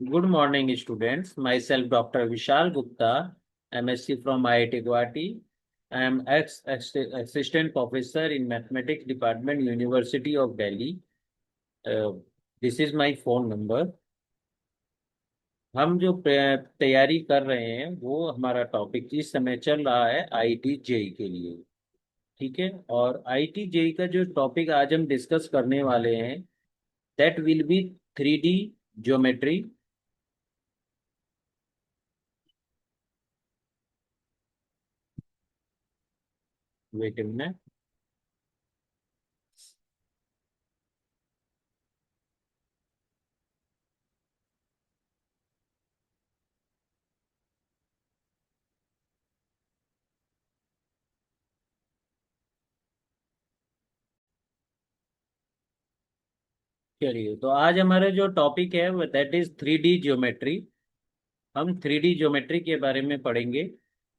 Good morning, students. Myself, Dr. Vishal Gupta, MSc from IIT Guwahati. I am assistant professor in mathematics department, University of Delhi. Uh, this is my phone number. हम जो तैयारी कर रहे हैं वो हमारा topic इस समय चल रहा है आईटी जेई के लिए। ठीक है। और आईटी जेई का जो टॉपिक आज हम डिस्कस करने वाले हैं that will be 3D geometry. Wait a minute. चलिए, तो आज हमारा जो टॉपिक है वो दैट इज 3D ज्योमेट्री। हम 3D ज्योमेट्री के बारे में पढ़ेंगे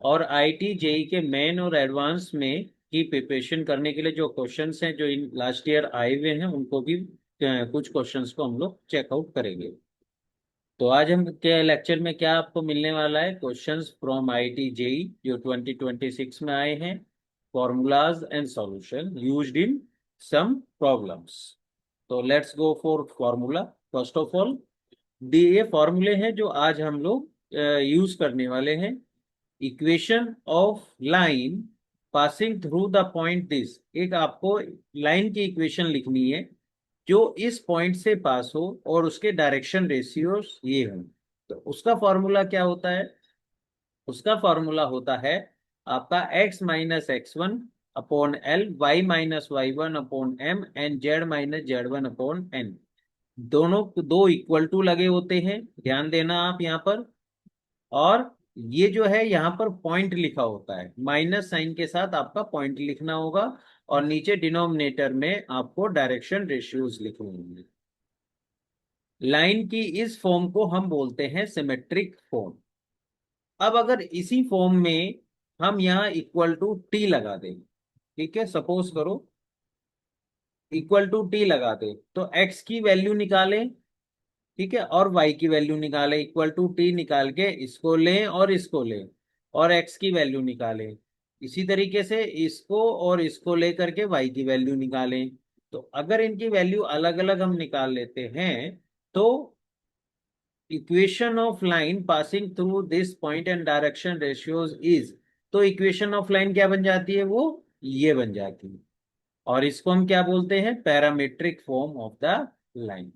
और आईटी जेई के मेन और एडवांस में की प्रिपरेशन करने के लिए जो क्वेश्चंस हैं जो इन लास्ट ईयर आए हुए हैं उनको भी कुछ क्वेश्चंस को हम लोग चेकआउट करेंगे। तो आज हम के लेक्चर में क्या आपको मिलने वाला है, क्वेश्चंस फ्रॉम आईटी जेई जो 2026 में आए हैं, formulas and solution used in some problems. तो let's go for formula. First of all ये फॉर्मूले हैं जो आज हम लोग यूज करने वाले हैं। Equation of line passing through the point this, एक आपको लाइन की इक्वेशन लिखनी है जो इस पॉइंट से पास हो और उसके डायरेक्शन रेशियोस ये हो। तो उसका फॉर्मूला क्या होता है? उसका फॉर्मूला होता है आपका x - x1 upon L, y - y1 upon M and z - z1 upon N. दोनों दो इक्वल टू लगे होते हैं, ध्यान देना आप यहाँ पर। और ये जो है यहाँ पर पॉइंट लिखा होता है, माइनस साइन के साथ आपका पॉइंट लिखना होगा। और नीचे डिनोमिनेटर में आपको डायरेक्शन रेशियोज लिखने होंगे। लाइन की इस फॉर्म को हम बोलते हैं सिमेट्रिक फॉर्म। अब अगर इसी फॉर्म में हम यहाँ इक्वल टू टी लगा दें, ठीक है, सपोज करो इक्वल टू टी लगा दे तो एक्स की वैल्यू निकालें, ठीक है, और y की वैल्यू निकालें। इक्वल टू टी निकाल के इसको लें और इसको लें और x की वैल्यू निकालें। इसी तरीके से इसको और इसको लेकर के y की वैल्यू निकालें। तो अगर इनकी वैल्यू अलग अलग हम निकाल लेते हैं तो equation of line passing through this point and direction ratios is, तो इक्वेशन ऑफ लाइन क्या बन जाती है? वो ये बन जाती है। और इसको हम क्या बोलते हैं? Parametric form of the line.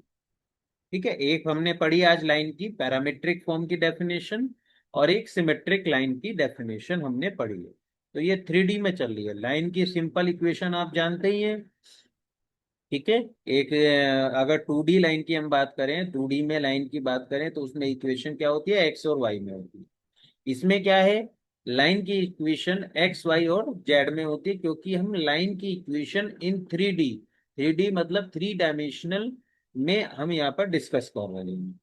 ठीक है, एक हमने पढ़ी आज लाइन की पैरामीट्रिक फॉर्म की डेफिनेशन और एक सिमेट्रिक लाइन की डेफिनेशन हमने पढ़ी है। तो ये 3D में चल रही है। लाइन की सिंपल इक्वेशन आप जानते ही हैं, ठीक है। एक अगर 2D लाइन की हम बात करें, 2D में लाइन की बात करें तो उसमें इक्वेशन क्या होती है? एक्स और वाई में होती है। इसमें क्या है? लाइन की इक्वेशन एक्स वाई और जेड में होती है, क्योंकि हम लाइन की इक्वेशन इन 3D, 3D मतलब 3 डायमेंशनल में हम यहाँ पर डिस्कस कर रहे हैं।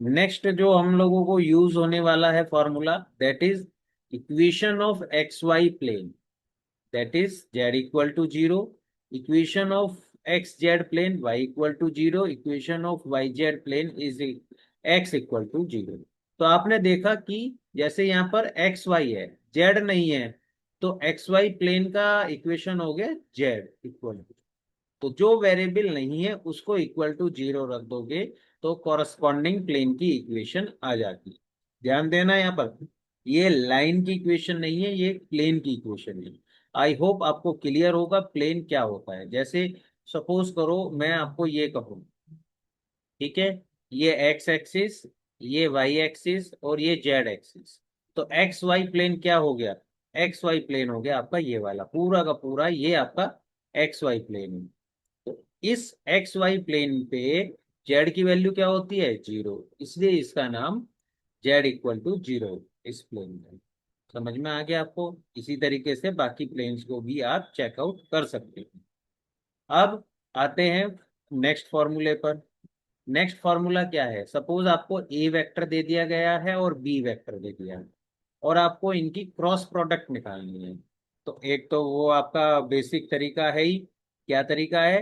नेक्स्ट जो हम लोगों को यूज होने वाला है formula that is equation of x y plane, that is z equal to zero. Equation of x z plane y equal to zero. Equation of y z plane is x equal to zero. तो आपने देखा कि जैसे यहाँ पर x Y है, Z नहीं है, तो एक्स वाई प्लेन का इक्वेशन हो गया जेड इक्वल टू, तो जो वेरिएबल नहीं है उसको इक्वल टू जीरो रख दोगे तो कॉरस्पॉन्डिंग प्लेन की इक्वेशन आ जाती है। ध्यान देना यहाँ पर, ये लाइन की इक्वेशन नहीं है, ये प्लेन की इक्वेशन है। आई होप आपको क्लियर होगा प्लेन क्या होता है। जैसे सपोज करो मैं आपको ये कहूँ, ठीक है, ये एक्स एक्सिस, ये वाई एक्सिस और ये जेड एक्सिस। तो एक्स वाई प्लेन क्या हो गया? एक्स वाई प्लेन हो गया आपका ये वाला पूरा का पूरा, ये आपका एक्स वाई प्लेन है। तो इस एक्स वाई प्लेन पे जेड की वैल्यू क्या होती है? जीरो, इसलिए इसका नाम जेड इक्वल टू जीरो इस प्लेन में। समझ में आ गया आपको? इसी तरीके से बाकी प्लेन्स को भी आप चेकआउट कर सकते हैं। अब आते हैं नेक्स्ट फॉर्मूले पर। नेक्स्ट फॉर्मूला क्या है? सपोज आपको ए वेक्टर दे दिया गया है और बी वेक्टर दे दिया है और आपको इनकी क्रॉस प्रोडक्ट निकालनी है। तो एक तो वो आपका बेसिक तरीका है ही। क्या तरीका है?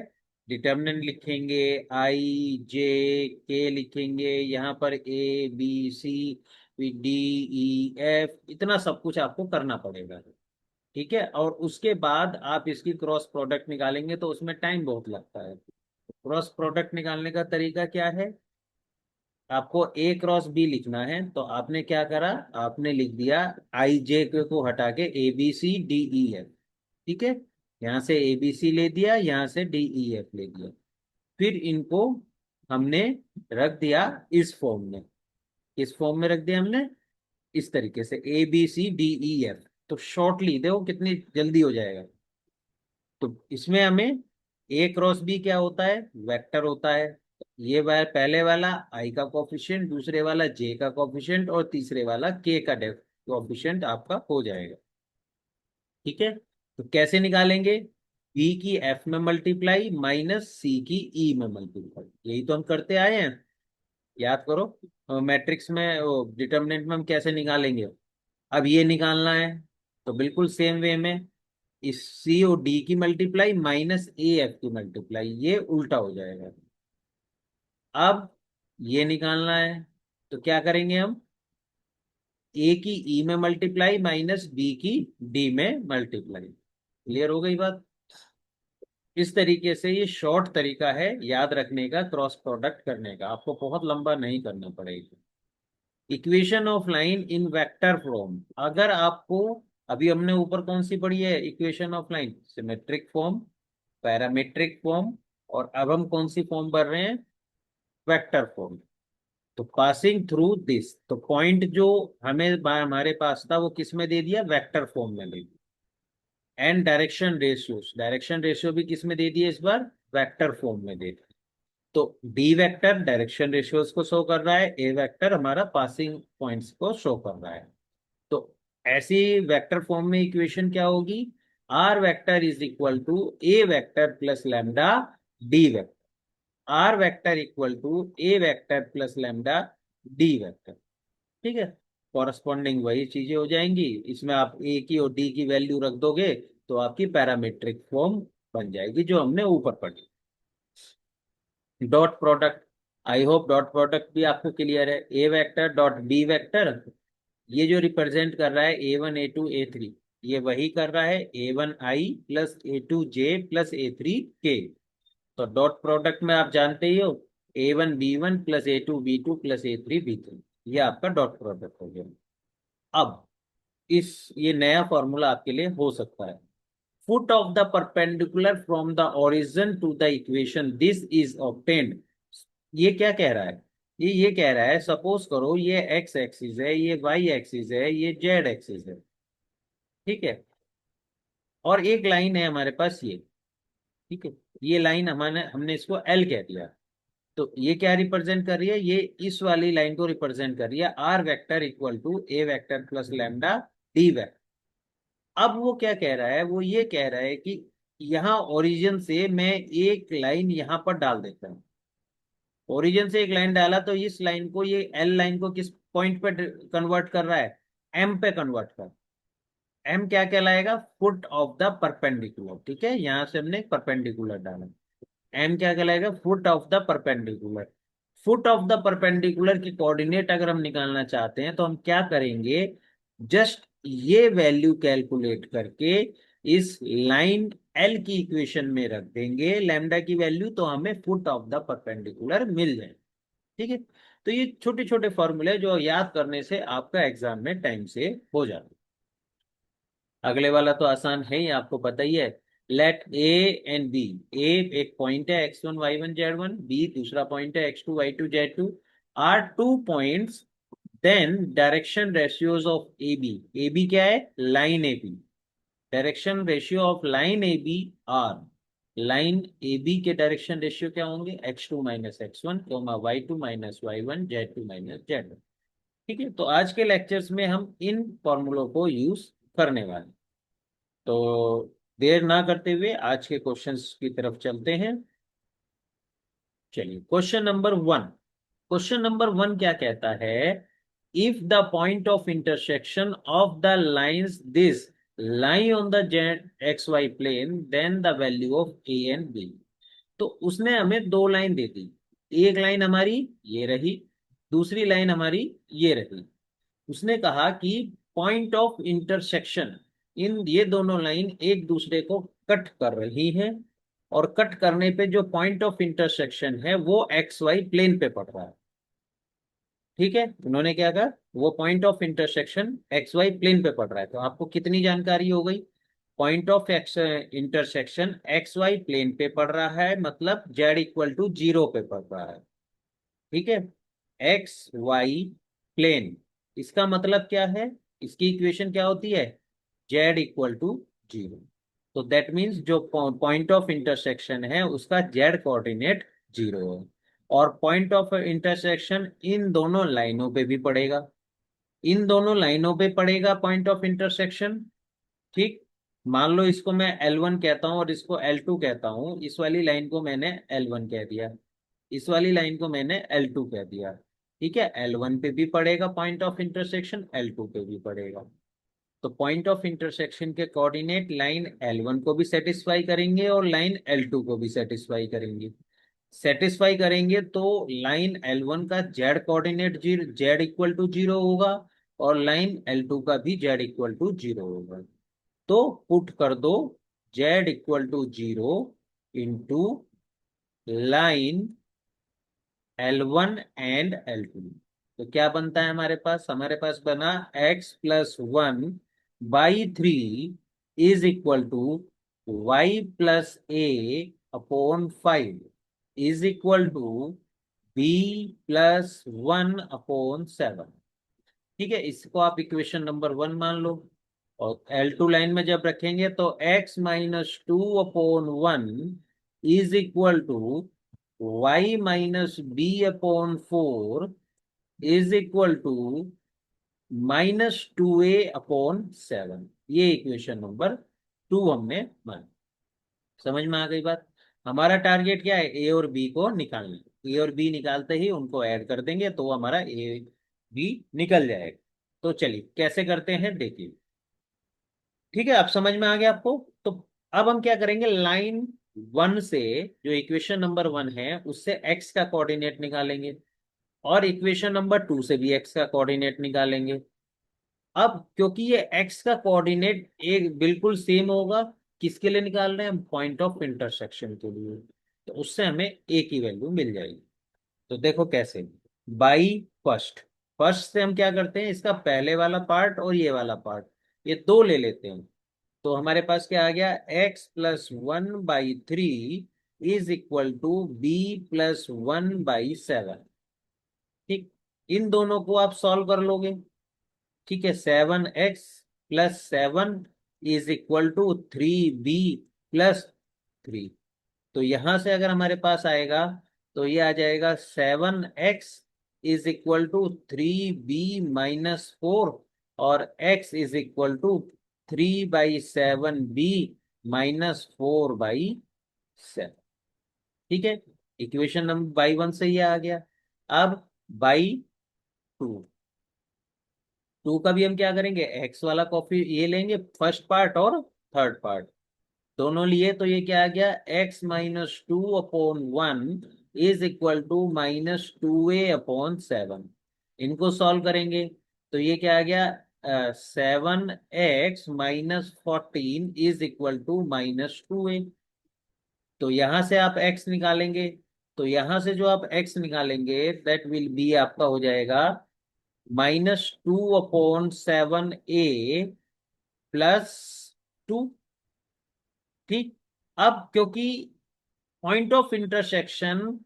डिटर्मिनेंट लिखेंगे, आई जे के लिखेंगे, यहाँ पर A B C D E F, इतना सब कुछ आपको करना पड़ेगा। ठीक है, और उसके बाद आप इसकी क्रॉस प्रोडक्ट निकालेंगे तो उसमें टाइम बहुत लगता है। क्रॉस प्रोडक्ट निकालने का तरीका क्या है, आपको ए क्रॉस बी लिखना है, तो आपने क्या करा, आपने लिख दिया आई जे को हटा के A B C D E F. ठीक है, यहाँ से ए बी सी ले दिया, यहाँ से डी ई एफ ले दिया, फिर इनको हमने रख दिया इस फॉर्म में। इस फॉर्म में रख दिया हमने इस तरीके से A B C D E F. तो शॉर्टली देखो कितनी जल्दी हो जाएगा। तो इसमें हमें ए क्रॉस बी क्या होता है, वेक्टर होता है। ये पहले वाला आई का कोफिशिएंट, दूसरे वाला जे का कोफिशिएंट, और तीसरे वाला के का कोफिशिएंट आपका हो जाएगा। ठीक है, तो कैसे निकालेंगे, बी की एफ में मल्टीप्लाई माइनस सी की ई में मल्टीप्लाई, यही तो हम करते आए हैं। याद करो मैट्रिक्स में डिटर्मिनेंट में हम कैसे निकालेंगे। अब ये निकालना है, तो बिल्कुल सेम वे में इस सी और डी की मल्टीप्लाई माइनस ए एफ की मल्टीप्लाई, ये उल्टा हो जाएगा। अब ये निकालना है, तो क्या करेंगे हम, ए की ई में मल्टीप्लाई माइनस बी की डी में मल्टीप्लाई। क्लियर हो गई बात। इस तरीके से ये शॉर्ट तरीका है याद रखने का, क्रॉस प्रोडक्ट करने का, आपको बहुत लंबा नहीं करना पड़ेगा। Equation of line in vector form, अगर आपको, अभी हमने ऊपर कौन सी पढ़ी है, equation of line, symmetric form, parametric form, और अब हम कौन सी फॉर्म भर रहे हैं, वेक्टर फॉर्म। तो पासिंग थ्रू दिस, तो पॉइंट जो हमें हमारे पास था वो किस में दे दिया, वेक्टर फॉर्म में दे दिया। And direction ratios, direction ratio भी किस में दे दिए इस बार, वेक्टर फॉर्म में दे दिया। तो डी वेक्टर डायरेक्शन रेशियोज को शो कर रहा है, ए वेक्टर हमारा पासिंग पॉइंट्स को शो कर रहा है। तो ऐसी वेक्टर फॉर्म में इक्वेशन क्या होगी, r vector is equal to A vector plus lambda d vector, r vector equal to A vector plus lambda d vector. ठीक है, कॉरस्पॉन्डिंग वही चीजें हो जाएंगी, इसमें आप ए की और डी की वैल्यू रख दोगे तो आपकी पैरामीट्रिक फॉर्म बन जाएगी जो हमने ऊपर पढ़ी। Dot product, I hope dot product भी आपको क्लियर है। A vector dot B vector, ये जो रिप्रेजेंट कर रहा है A1 A2 A3, ये वही कर रहा है A1 I plus A2 J plus A3 K। तो डॉट प्रोडक्ट में आप जानते ही हो A1 B1 plus A2 B2 plus A3 B3, ये आपका डॉट प्रोडक्ट हो गया। अब इस ये नया फॉर्मूला आपके लिए हो सकता है, foot of the perpendicular from the origin to the equation this is obtained. ये क्या कह रहा है, ये कह रहा है, सपोज करो ये एक्स एक्सिस है, ये वाई एक्सिस है, ये जेड एक्सिस है। ठीक है, और एक लाइन है हमारे पास ये। ठीक है, ये लाइन हमारे हमने इसको एल कह दिया। तो ये क्या रिप्रेजेंट कर रही है, ये इस वाली लाइन को रिप्रेजेंट कर रही है, r vector equal to A vector plus lambda d vector. अब वो क्या कह रहा है, वो ये कह रहा है कि यहाँ ओरिजिन से मैं एक लाइन यहाँ पर डाल देता हूँ। ओरिजिन से एक लाइन डाला तो इस लाइन को, ये एल लाइन को किस पॉइंट पे कन्वर्ट कर रहा है, एम पे कन्वर्ट कर। एम क्या कहलाएगा, फुट ऑफ द परपेंडिकुलर। ठीक है, यहां से हमने परपेंडिकुलर डाला, एम क्या कहलाएगा, foot of the perpendicular. Foot of the perpendicular की कोऑर्डिनेट अगर हम निकालना चाहते हैं तो हम क्या करेंगे, जस्ट ये वैल्यू कैलकुलेट करके इस लाइन एल की इक्वेशन में रख देंगे लैम्डा की वैल्यू, तो हमें फुट ऑफ द परपेंडिकुलर मिल जाए। ठीक है, तो ये छोटे छोटे फॉर्मूले जो याद करने से आपका एग्जाम में टाइम से हो जाता है। अगले वाला तो आसान है ही, आपको पता ही है। लेट ए एंड बी, ए एक पॉइंट है x1 y1 z1, बी दूसरा पॉइंट है x2 y2 z2, are two points, then direction ratios of A B. A B क्या है, line A B, direction ratio of line A B are, line A B के direction ratio क्या होंगे, x2 - x1 y2 - y1 z2 - z1। ठीक है, तो आज के लेक्चर्स में हम इन फॉर्मूलों को यूज करने वाले हैं। तो देर ना करते हुए आज के क्वेश्चंस की तरफ चलते हैं। चलिए, क्वेश्चन नंबर 1 क्या कहता है, if the point of intersection of the lines this lie on the z xy plane then the value of a and b। तो उसने हमें दो लाइन दे दी, एक लाइन हमारी ये रही, दूसरी लाइन हमारी ये रही। उसने कहा कि पॉइंट ऑफ इंटरसेक्शन इन ये दोनों लाइन एक दूसरे को कट कर रही हैं, और कट करने पे जो पॉइंट ऑफ इंटरसेक्शन है वो एक्स वाई प्लेन पे पड़ रहा है। ठीक है, उन्होंने क्या कहा, वो point of intersection x y plane पे पड़ रहा है। तो आपको कितनी जानकारी हो गई, point of x intersection x y plane पे पड़ रहा है, मतलब जेड इक्वल टू जीरो पे पड़ रहा है। ठीक है, एक्स वाई प्लेन, इसका मतलब क्या है, इसकी इक्वेशन क्या होती है, जेड इक्वल टू जीरो। तो दैट मीन्स जो पॉइंट ऑफ इंटरसेक्शन है उसका जेड कोऑर्डिनेट जीरो है, और पॉइंट ऑफ इंटरसेक्शन इन दोनों लाइनों पे भी पड़ेगा, इन दोनों लाइनों पे पड़ेगा पॉइंट ऑफ इंटरसेक्शन। ठीक, मान लो इसको मैं L1 कहता हूं और इसको L2 कहता हूं, इस वाली लाइन को मैंने L1 कह दिया, इस वाली लाइन को मैंने L2 कह दिया। ठीक है, L1 पे भी पड़ेगा पॉइंट ऑफ इंटरसेक्शन, L2 पे भी पड़ेगा। तो पॉइंट ऑफ इंटरसेक्शन के कोऑर्डिनेट लाइन L1 को भी सेटिस्फाई करेंगे और लाइन L2 को भी सेटिस्फाई करेंगे। सेटिस्फाई करेंगे तो लाइन L1 का z coordinate z equal to zero होगा, और लाइन L2 का भी जेड इक्वल टू जीरो होगा। तो पुट कर दो z equal to zero into line L1 and L2। तो क्या बनता है हमारे पास बना x+1/3 is equal to y+a/5 is equal to b+1/7। ठीक है, इसको आप इक्वेशन नंबर 1 मान लो, और L2 लाइन में जब रखेंगे तो x-2/1 is equal to y-b/4 is equal to -2a/7। ये इक्वेशन नंबर 2 हमने मान। समझ में आ गई बात। हमारा टारगेट क्या है, ए और बी को निकालना, ए और बी निकालते ही उनको ऐड कर देंगे तो हमारा ए बी निकल जाएगा। तो चलिए कैसे करते हैं देखिए। ठीक है, अब समझ में आ गया आपको। तो अब हम क्या करेंगे, लाइन 1 से, जो इक्वेशन नंबर 1 है उससे एक्स का कोऑर्डिनेट निकालेंगे, और इक्वेशन नंबर 2 से भी एक्स का कोऑर्डिनेट निकालेंगे। अब क्योंकि ये एक्स का कोऑर्डिनेट एक बिल्कुल सेम होगा, किसके लिए निकाल रहे हैं हम, पॉइंट ऑफ इंटरसेक्शन के लिए, तो उससे हमें ए की वैल्यू मिल जाएगी। तो देखो कैसे, बाई फर्स्ट, फर्स्ट से हम क्या करते हैं, इसका पहले वाला पार्ट और ये वाला पार्ट, ये दो ले लेते हैं। तो हमारे पास क्या आ गया, x+1/3 is equal to b+1/7। ठीक, इन दोनों को आप सॉल्व कर लोगे। ठीक है, 7x+7 is equal to 3b+3। तो यहां से अगर हमारे पास आएगा तो ये आ जाएगा 7x is equal to 3b-4, और x is equal to 3/7b-4/7। ठीक है, इक्वेशन नंबर बाई 1 से ये आ गया। अब बाई 2, 2 का भी हम क्या करेंगे, एक्स वाला कॉपी ये लेंगे, फर्स्ट पार्ट और थर्ड पार्ट दोनों लिए, तो ये क्या आ गया, x-2/1 is equal to -2a/7। इनको सॉल्व करेंगे तो ये क्या आ गया, 7x-14 is equal to -2a। तो यहां से आप x निकालेंगे, तो यहां से जो आप x निकालेंगे दैट विल बी आपका हो जाएगा -2/7a+2। ठीक, अब क्योंकि पॉइंट ऑफ इंटरसेक्शन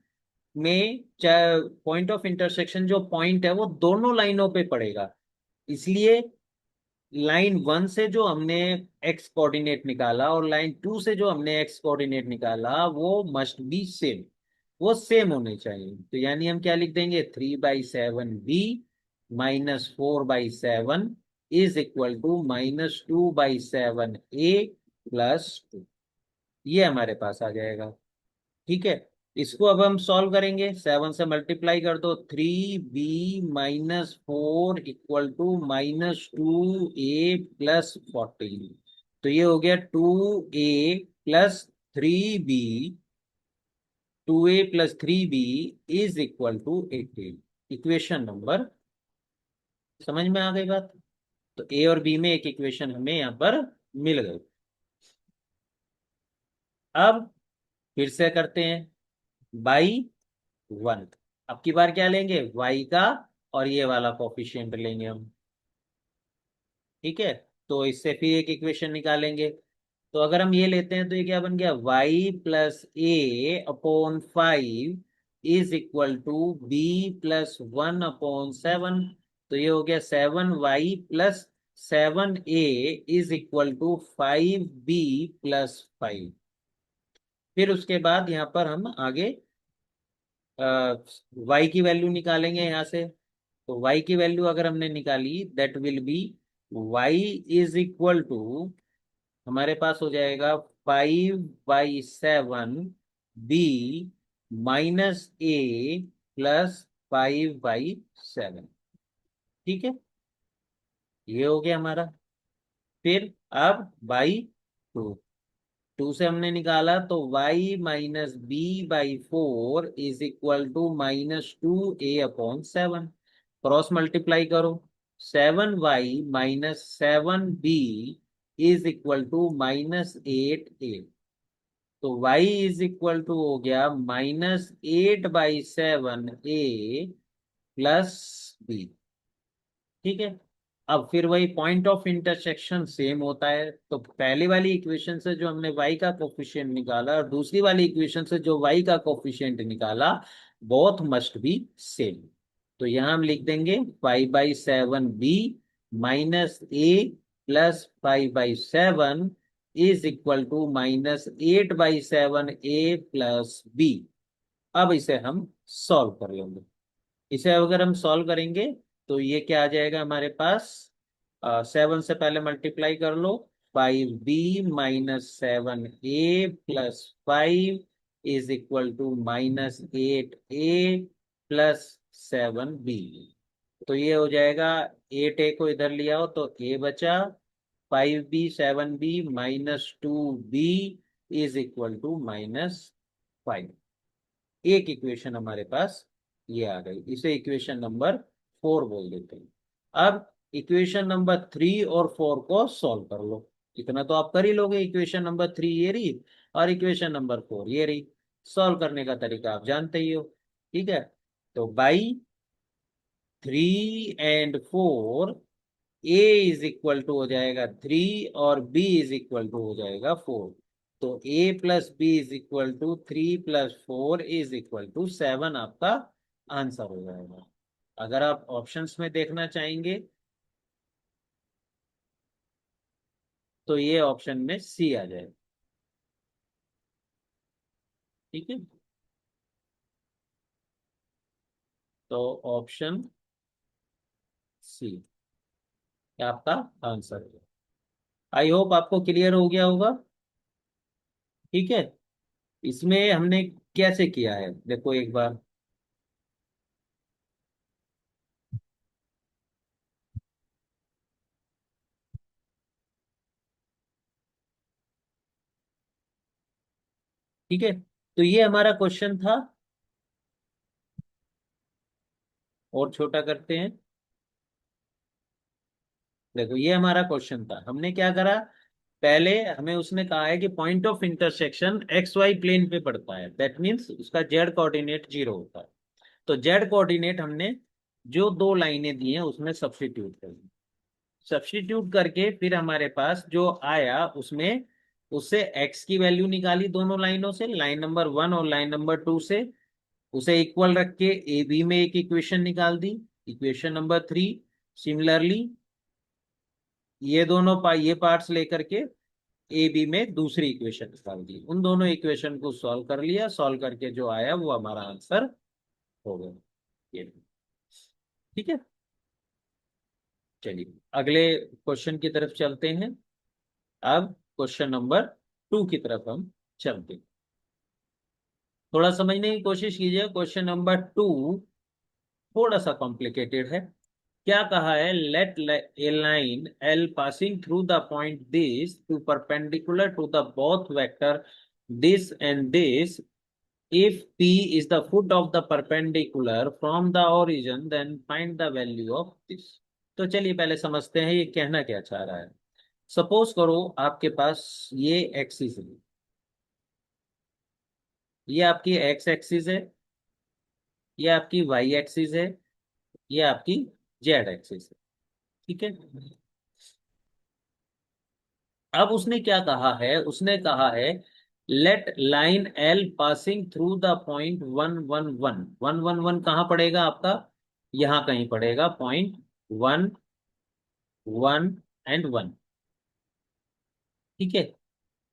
में, पॉइंट ऑफ इंटरसेक्शन जो पॉइंट है वो दोनों लाइनों पे पड़ेगा, इसलिए लाइन 1 से जो हमने एक्स कोऑर्डिनेट निकाला और लाइन 2 से जो हमने एक्स कोऑर्डिनेट निकाला वो मस्ट बी सेम, वो सेम होने चाहिए। तो यानी हम क्या लिख देंगे, 3/7b-4/7 is equal to -2/7a+2। ये हमारे पास आ जाएगा। ठीक है, इसको अब हम सॉल्व करेंगे, 7 से मल्टीप्लाई कर दो, 3b-4 इक्वल टू -2a+14। तो ये हो गया 2a+3b 2a plus 3b is equal to 18। Equation number, समझ में आ गई बात? तो ए और बी में एक इक्वेशन हमें यहाँ पर मिल गई। अब फिर से करते हैं बाई 1। अब की बार क्या लेंगे, y का, और ये वाला कोफिशिएंट लेंगे हम। ठीक है, तो इससे फिर एक इक्वेशन निकालेंगे। तो अगर हम ये लेते हैं तो ये क्या बन गया, y plus a upon 5 is equal to b plus 1/7। तो ये हो गया 7y plus 7a is equal to 5b plus 5। फिर उसके बाद यहाँ पर हम आगे y की वैल्यू निकालेंगे यहाँ से। तो y की वैल्यू अगर हमने निकाली, that will be y is equal to, हमारे पास हो जाएगा 5/7 b माइनस ए प्लस 5/7। ठीक है, ये हो गया हमारा। फिर अब बाई 2, 2 से हमने निकाला तो y minus b/4 is equal to -2a/7। Cross multiply करो, 7y minus 7b is equal to -8a। तो y इज इक्वल टू हो गया -8/7a प्लस b। ठीक है, अब फिर वही पॉइंट ऑफ इंटरसेक्शन सेम होता है। तो पहली वाली इक्वेशन से जो हमने y का कोफिशिएंट निकाला और दूसरी वाली इक्वेशन से जो y का कोफिशिएंट निकाला, बोथ मस्ट बी सेम। तो यहां हम लिख देंगे 5/7b minus a plus 5/7 is equal to -8/7a plus b। अब इसे हम सॉल्व कर लेंगे। इसे अगर हम सॉल्व करेंगे तो ये क्या आ जाएगा हमारे पास, 7 से पहले मल्टीप्लाई कर लो, 5b minus 7a plus 5 is equal to -8a plus 7b। तो ये हो जाएगा, 8a को इधर लिया हो तो a बचा, 5b 7b minus 2b is equal to -5। एक इक्वेशन हमारे पास ये आ गई, इसे इक्वेशन नंबर 4 बोल देते हैं। अब इक्वेशन नंबर 3 और 4 को सॉल्व कर लो। इतना तो आप कर ही लोगे, इक्वेशन नंबर 3 ये रही और इक्वेशन नंबर 4 ये रही। सॉल्व करने का तरीका आप जानते ही हो। ठीक है, तो by 3 and 4 a is equal to हो जाएगा 3 और बी इज इक्वल टू हो जाएगा 4। तो A plus B is equal to 3 + 4 is equal to 7 आपका आंसर हो जाएगा। अगर आप ऑप्शंस में देखना चाहेंगे तो ये ऑप्शन में सी आ जाएगा। ठीक है, तो ऑप्शन सी आपका आंसर है। आई होप आपको क्लियर हो गया होगा। ठीक है, इसमें हमने कैसे किया है देखो एक बार। ठीक है, तो ये हमारा क्वेश्चन था, और छोटा करते हैं। देखो ये हमारा क्वेश्चन था, हमने क्या करा, पहले हमें उसने कहा है कि point of intersection x y plane पे पड़ता है, दैट मीन्स उसका जेड कोऑर्डिनेट 0 होता है। तो जेड कोऑर्डिनेट हमने जो दो लाइनें दी हैं उसमें सब्स्टिट्यूट कर दी। सब्स्टिट्यूट करके फिर हमारे पास जो आया उसमें उससे एक्स की वैल्यू निकाली दोनों लाइनों से, लाइन नंबर 1 और लाइन नंबर 2 से। उसे इक्वल रख के ए बी में एक इक्वेशन निकाल दी, इक्वेशन नंबर 3। सिमिलरली ये दोनों ये पार्ट्स लेकर के ए बी में दूसरी इक्वेशन निकाल दी, उन दोनों इक्वेशन को सॉल्व कर लिया, सॉल्व करके जो आया वो हमारा आंसर हो गया ये। ठीक है, चलिए अगले क्वेश्चन की तरफ चलते हैं। अब क्वेश्चन नंबर 2 की तरफ हम चलते हैं। थोड़ा समझने की कोशिश कीजिए, क्वेश्चन नंबर 2 थोड़ा सा कॉम्प्लिकेटेड है। क्या कहा है, let a line L passing through the point this to perpendicular to the both vector this and this if P is the foot of the perpendicular from the origin, then find the value of this. तो चलिए पहले समझते हैं ये कहना क्या चाह रहा है। सपोज करो आपके पास ये एक्सिस है, ये आपकी एक्स एक्सिस है, ये आपकी वाई एक्सिस है, ये आपकी जेड एक्सिस है। ठीक है। अब उसने क्या कहा है, उसने कहा है let line L passing through the point 1 1 1। 1 1 1 कहाँ पड़ेगा आपका, यहां कहीं पड़ेगा, पॉइंट 1 1 एंड 1। ठीक है।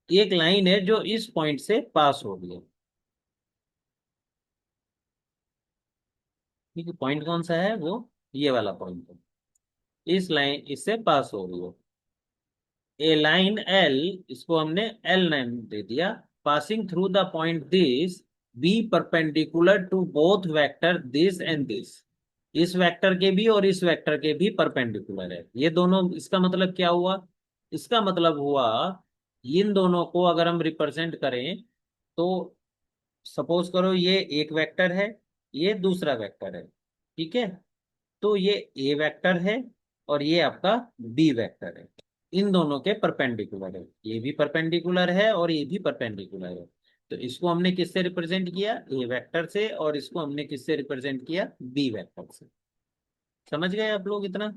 एक लाइन है जो इस पॉइंट से पास हो रही है। ठीक है, पॉइंट कौन सा है वो, ये वाला पॉइंट है, इस लाइन इससे पास हो रही है। ए लाइन एल, इसको हमने एल नाम दे दिया, passing through the point this, be perpendicular to both vector this and this. इस वेक्टर के भी और इस वेक्टर के भी परपेंडिकुलर है ये दोनों। इसका मतलब क्या हुआ, इसका मतलब हुआ इन दोनों को अगर हम रिप्रेजेंट करें तो सपोज करो ये एक वेक्टर है, ये दूसरा वेक्टर है। ठीक है। तो ये ए वेक्टर है और ये आपका बी वेक्टर है, इन दोनों के परपेंडिकुलर है, ये भी परपेंडिकुलर है और ये भी परपेंडिकुलर है। तो इसको हमने किससे रिप्रेजेंट किया, ए वेक्टर से, और इसको हमने किससे रिप्रेजेंट किया, बी वेक्टर से। समझ गए आप लोग इतना।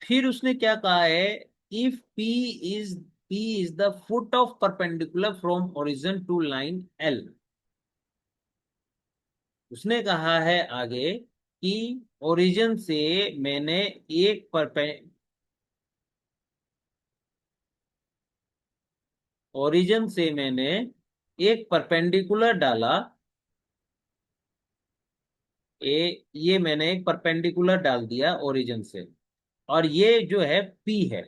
फिर उसने क्या कहा है, if P is the foot of perpendicular from origin to line L. उसने कहा है आगे कि ओरिजिन से मैंने एक परपे ओरिजिन से मैंने एक परपेंडिकुलर डाला, ये मैंने एक परपेंडिकुलर डाल दिया ओरिजिन से, और ये जो है पी है,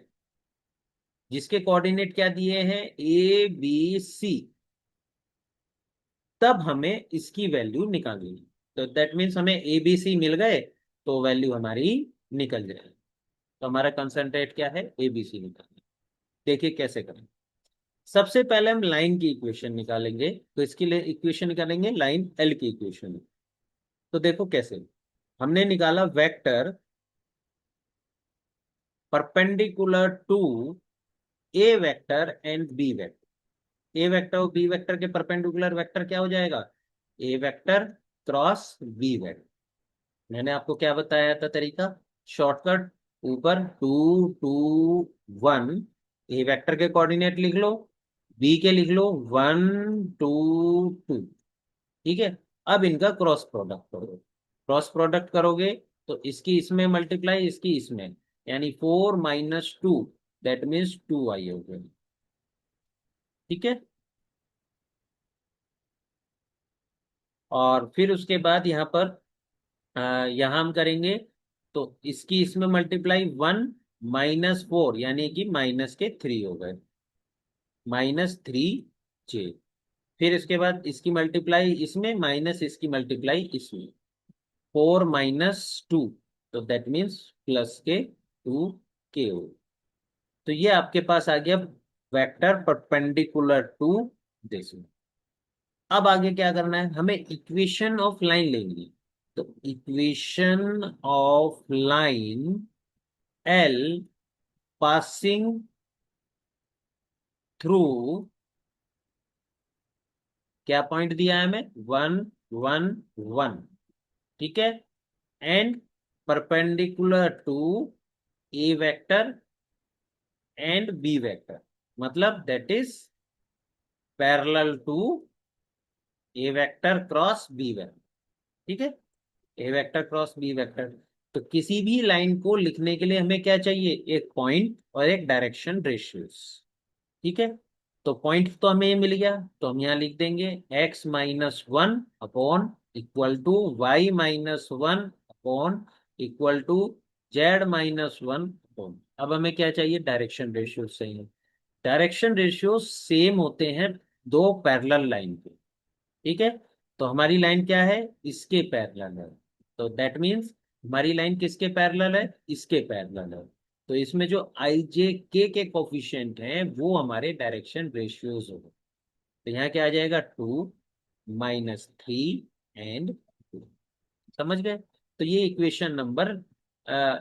जिसके कोऑर्डिनेट क्या दिए हैं, ए बी सी। तब हमें इसकी वैल्यू निकालनी है। तो दैट मीन्स हमें ए बी सी मिल गए, तो वैल्यू हमारी निकल जाएगी। तो हमारा कंसंट्रेट क्या है, ए बी सी निकालना। देखिए कैसे करें। सबसे पहले हम लाइन की इक्वेशन निकालेंगे, तो इसके लिए इक्वेशन निकालेंगे लाइन एल की इक्वेशन। तो देखो कैसे, हमने निकाला vector perpendicular to A vector and B vector. A vector और बी वेक्टर के परपेंडिकुलर वेक्टर क्या हो जाएगा, a vector cross B vector. मैंने आपको क्या बताया था तरीका, शॉर्टकट, ऊपर 2 2 1, ए वेक्टर के कोऑर्डिनेट लिख लो, बी के लिख लो 1 2 2। ठीक है। अब इनका क्रॉस प्रोडक्ट करो, क्रॉस प्रोडक्ट करोगे तो इसकी इसमें मल्टीप्लाई, इसकी इसमें, यानी 4 - 2, दैट मीन्स 2i हो गया। ठीक है। और फिर उसके बाद यहाँ पर यहाँ हम करेंगे, तो इसकी इसमें मल्टीप्लाई 1 - 4, यानी कि -3 हो गए, -3j। फिर इसके बाद इसकी मल्टीप्लाई इसमें, माइनस इसकी मल्टीप्लाई इसमें, 4 - 2, तो दैट मीन्स +2k हो। तो ये आपके पास आ गया वेक्टर परपेंडिकुलर टू दिस। अब आगे क्या करना है, हमें इक्वेशन ऑफ लाइन लेनी है। तो equation of line L passing through, क्या पॉइंट दिया है हमें, 1 1 1। ठीक है। And perpendicular to A vector and B vector, मतलब that is parallel to A vector cross B vector. ठीक है। A vector cross B vector. तो किसी भी लाइन को लिखने के लिए हमें क्या चाहिए, एक पॉइंट और एक डायरेक्शन रेशियोस। ठीक है। तो पॉइंट तो हमें ये मिल गया, तो हम यहाँ लिख देंगे x - 1 upon equal to y - 1 upon equal to z - 1 upon. अब हमें क्या चाहिए, डायरेक्शन रेशियो चाहिए। डायरेक्शन रेशियो सेम होते हैं दो पैरेलल लाइन के। ठीक है। तो हमारी लाइन क्या है, इसके पैरेलल है, तो दैट मीन्स हमारी लाइन किसके पैरेलल है, इसके पैरेलल है। तो इसमें जो आई जे के कोफिशिएंट हैं वो हमारे डायरेक्शन रेशियोज हो। तो यहाँ क्या आ जाएगा, 2, -3 एंड 2। समझ गए? तो ये इक्वेशन नंबर,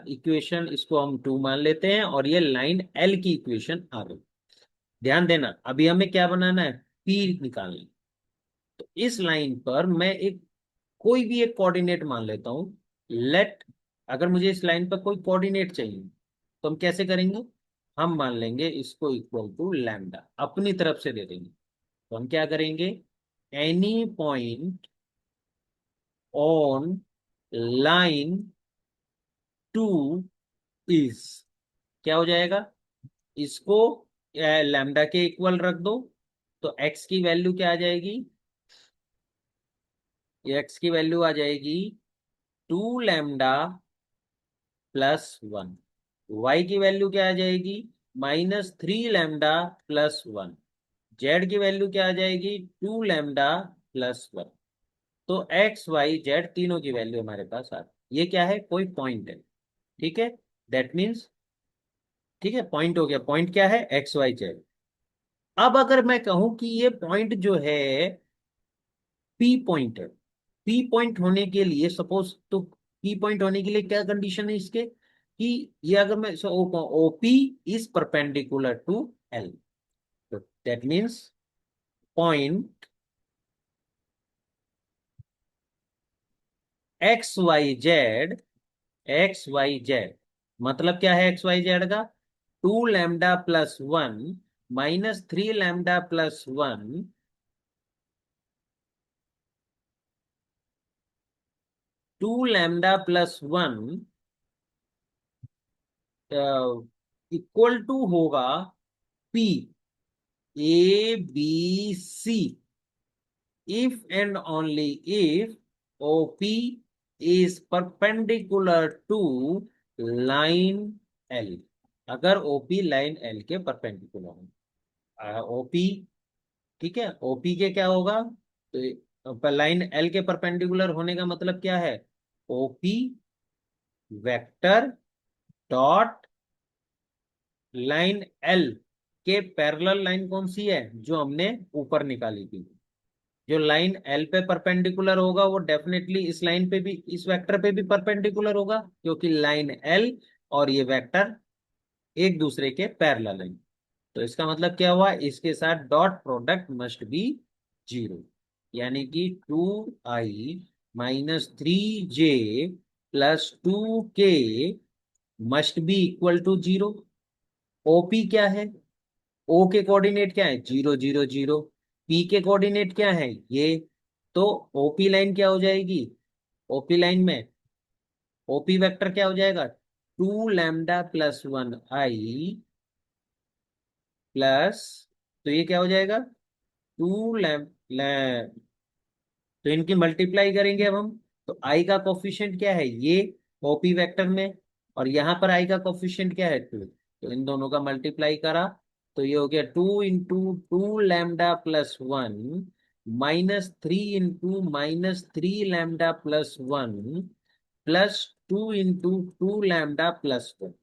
इक्वेशन इसको हम 2 मान लेते हैं, और ये लाइन एल की इक्वेशन आ गई। ध्यान देना, अभी हमें क्या बनाना है, पी निकालना है। तो इस लाइन पर मैं एक कोई भी एक कोऑर्डिनेट मान लेता हूं। लेट, अगर मुझे इस लाइन पर कोई कोऑर्डिनेट चाहिए तो हम कैसे करेंगे, हम मान लेंगे इसको इक्वल टू लैम्डा, अपनी तरफ से दे देंगे। तो हम क्या करेंगे, any point on line 2 is, क्या हो जाएगा, इसको लैम्डा के इक्वल रख दो। तो एक्स की वैल्यू क्या आ जाएगी, एक्स की वैल्यू आ जाएगी 2 लैम्डा +1। वाई की वैल्यू क्या आ जाएगी, -3 लैम्डा +1। जेड की वैल्यू क्या आ जाएगी, 2 लैम्डा +1। तो एक्स वाई जेड तीनों की वैल्यू हमारे पास आ, ये क्या है, कोई पॉइंट है। ठीक है, दैट मीन्स, ठीक है, पॉइंट हो गया। पॉइंट क्या है, एक्स वाई जेड। अब अगर मैं कहूं कि ये पॉइंट जो है पी पॉइंट है, पी पॉइंट होने के लिए सपोज, तो पी पॉइंट होने के लिए क्या कंडीशन है इसके, कि ये अगर मैं OP is perpendicular to L, तो that means point X Y Z, X Y Z, मतलब क्या है एक्स वाई जेड का, 2 lambda +1 -3 lambda +1, 2 lambda +1 equal to होगा P, A B C, if and only if OP is perpendicular to line L। अगर OP line L के perpendicular है, OP, ठीक है, OP के क्या होगा, तो लाइन L के परपेंडिकुलर होने का मतलब क्या है, OP vector dot line L के पैरेलल लाइन कौन सी है, जो हमने ऊपर निकाली थी। जो लाइन एल पे परपेंडिकुलर होगा वो डेफिनेटली इस लाइन पे भी, इस वेक्टर पे भी परपेंडिकुलर होगा, क्योंकि लाइन एल और ये वेक्टर एक दूसरे के पैरेलल हैं। तो इसका मतलब क्या हुआ, इसके साथ डॉट प्रोडक्ट मस्ट बी 0, यानी कि 2i -3j +2k must be equal to 0। OP क्या है, ओ के कोऑर्डिनेट क्या है, 0 0 0। पी के कोऑर्डिनेट क्या है, ये। तो ओपी लाइन क्या हो जाएगी, ओपी लाइन में ओपी वेक्टर क्या हो जाएगा, 2 लैम्डा +1 i प्लस, तो ये क्या हो जाएगा, 2 लैम, तो इनकी मल्टीप्लाई करेंगे अब हम। तो आई का कोफिशिएंट क्या है, ये ओपी वेक्टर में, और यहाँ पर आई का कोफिशिएंट क्या है, 2। तो इन दोनों का मल्टीप्लाई करा, तो ये हो गया 2 × 2 लैम्डा +1 -3 × -3 लैम्डा +1 +2 × 2 लैम्डा +1।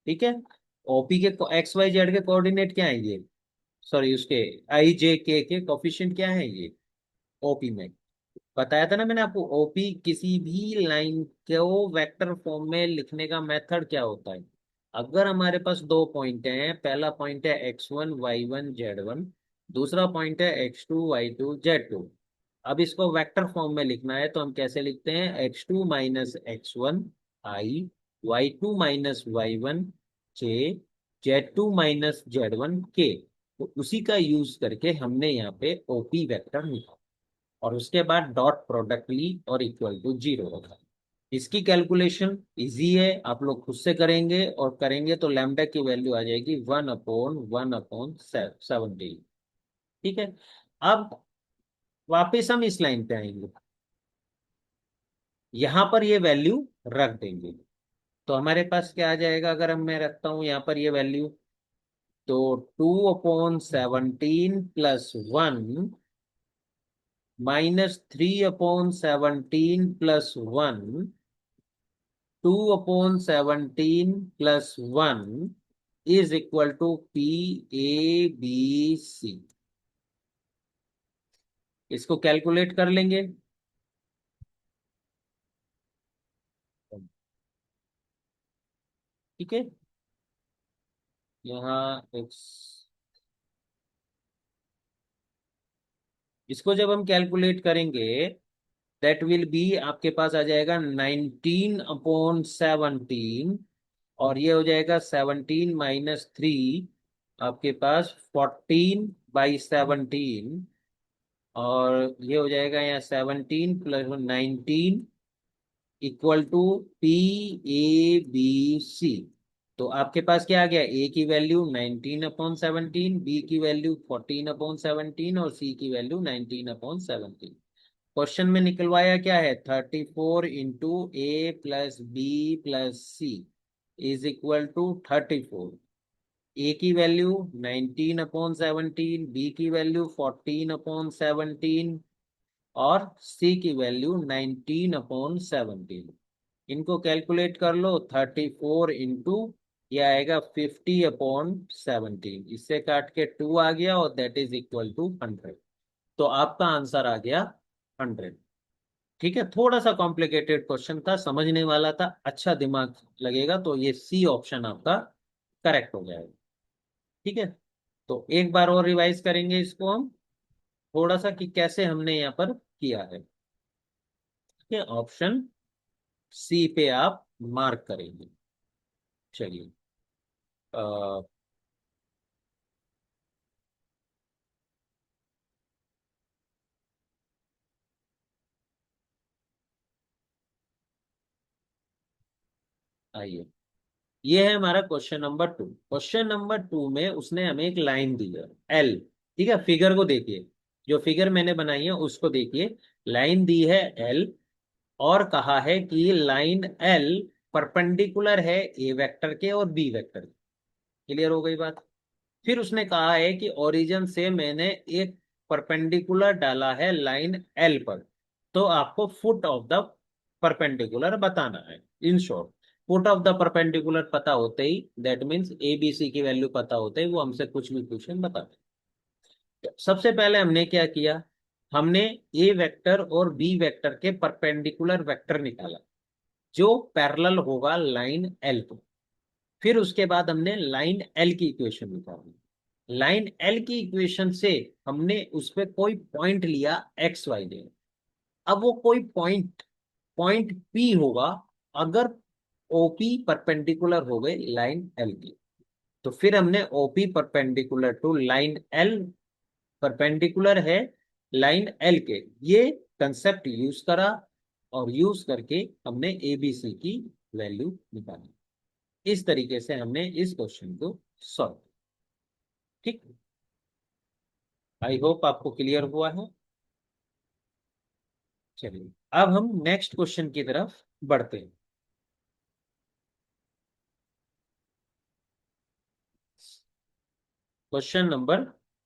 ठीक है, ओपी के एक्स वाई जेड के कोऑर्डिनेट क्या है ये, सॉरी उसके आई जे के कोफिशिएंट क्या है ये, ओपी में। बताया था ना मैंने आपको, ओपी किसी भी लाइन को वेक्टर फॉर्म में लिखने का मेथड क्या होता है। अगर हमारे पास दो पॉइंट हैं, पहला पॉइंट है x1 y1 z1, दूसरा पॉइंट है x2 y2 z2। अब इसको वेक्टर फॉर्म में लिखना है तो हम कैसे लिखते हैं, x2 - x1 i, y2 - y1 j, z2 - z1 k। तो उसी का यूज करके हमने यहाँ पे ओपी वेक्टर लिखा, और उसके बाद डॉट प्रोडक्ट ली और इक्वल टू 0 होगा। इसकी कैलकुलेशन इजी है, आप लोग खुद से करेंगे, और करेंगे तो लैम्डा की वैल्यू आ जाएगी 1/1/70। ठीक है, अब वापस हम इस लाइन पे आएंगे, यहां पर ये वैल्यू रख देंगे। तो हमारे पास क्या आ जाएगा, अगर हम मैं रखता हूं यहाँ पर ये वैल्यू, तो 2/17 +1 -3/17 +1, 2/17 +1 इज इक्वल टू PABC। इसको कैलकुलेट कर लेंगे। ठीक है, यहाँ इसको जब हम कैलकुलेट करेंगे, दैट विल बी, आपके पास आ जाएगा 19/17, और ये हो जाएगा 17 - 3, आपके पास 14/17, और ये हो जाएगा यहाँ 17 + 19 इक्वल टू PABC। तो आपके पास क्या आ गया, ए की वैल्यू 19/17, बी की वैल्यू 14/17 और सी की वैल्यू 19/17। क्वेश्चन में निकलवाया क्या है, 34 × A + B + C is equal to 34। A की वैल्यू 19/17, बी की वैल्यू 14/17 और सी की वैल्यू 19/17। इनको कैलकुलेट कर लो, 34 इंटू, यह आएगा 50/17, इससे काट के 2 आ गया और दैट इज इक्वल टू 100। तो आपका आंसर आ गया 100। ठीक है, थोड़ा सा कॉम्प्लिकेटेड क्वेश्चन था, समझने वाला था, अच्छा दिमाग लगेगा तो ये सी ऑप्शन आपका करेक्ट हो जाएगा। ठीक है, तो एक बार और रिवाइज करेंगे इसको हम, थोड़ा सा कि कैसे हमने यहाँ पर किया है। ठीक है, ऑप्शन सी पे आप मार्क करेंगे। चलिए, अ, आइए, ये है हमारा क्वेश्चन नंबर 2। क्वेश्चन नंबर 2 में उसने हमें एक लाइन दी है, एल। ठीक है, फिगर को देखिए, जो फिगर मैंने बनाई है उसको देखिए। लाइन दी है एल, और कहा है कि लाइन एल परपेंडिकुलर है ए वेक्टर के और बी वेक्टर के। क्लियर हो गई बात। फिर उसने कहा है कि ओरिजिन से मैंने एक परपेंडिकुलर डाला है लाइन एल पर, तो आपको फुट ऑफ द परपेंडिकुलर बताना है। In short, foot of the perpendicular पता होते ही, that means A B C की वैल्यू पता होते ही वो हमसे कुछ भी क्वेश्चन बता दें। सबसे पहले हमने क्या किया, हमने ए वेक्टर और बी वेक्टर के परपेंडिकुलर वेक्टर निकाला जो पैरेलल होगा लाइन एल को। फिर उसके बाद हमने लाइन एल की इक्वेशन निकाली। लाइन एल की इक्वेशन से हमने उस पे कोई पॉइंट लिया एक्स वाई दे। अब वो कोई पॉइंट, पॉइंट पी होगा, अगर ओपी परपेंडिकुलर हो गए लाइन एल की, तो फिर हमने OP perpendicular to line L, perpendicular है लाइन एल के, ये कंसेप्ट यूज करा, और यूज करके हमने एबीसी की वैल्यू निकाली। इस तरीके से हमने इस क्वेश्चन को सॉल्व। ठीक, आई होप आपको क्लियर हुआ है। चलिए, अब हम नेक्स्ट क्वेश्चन की तरफ बढ़ते हैं। क्वेश्चन नंबर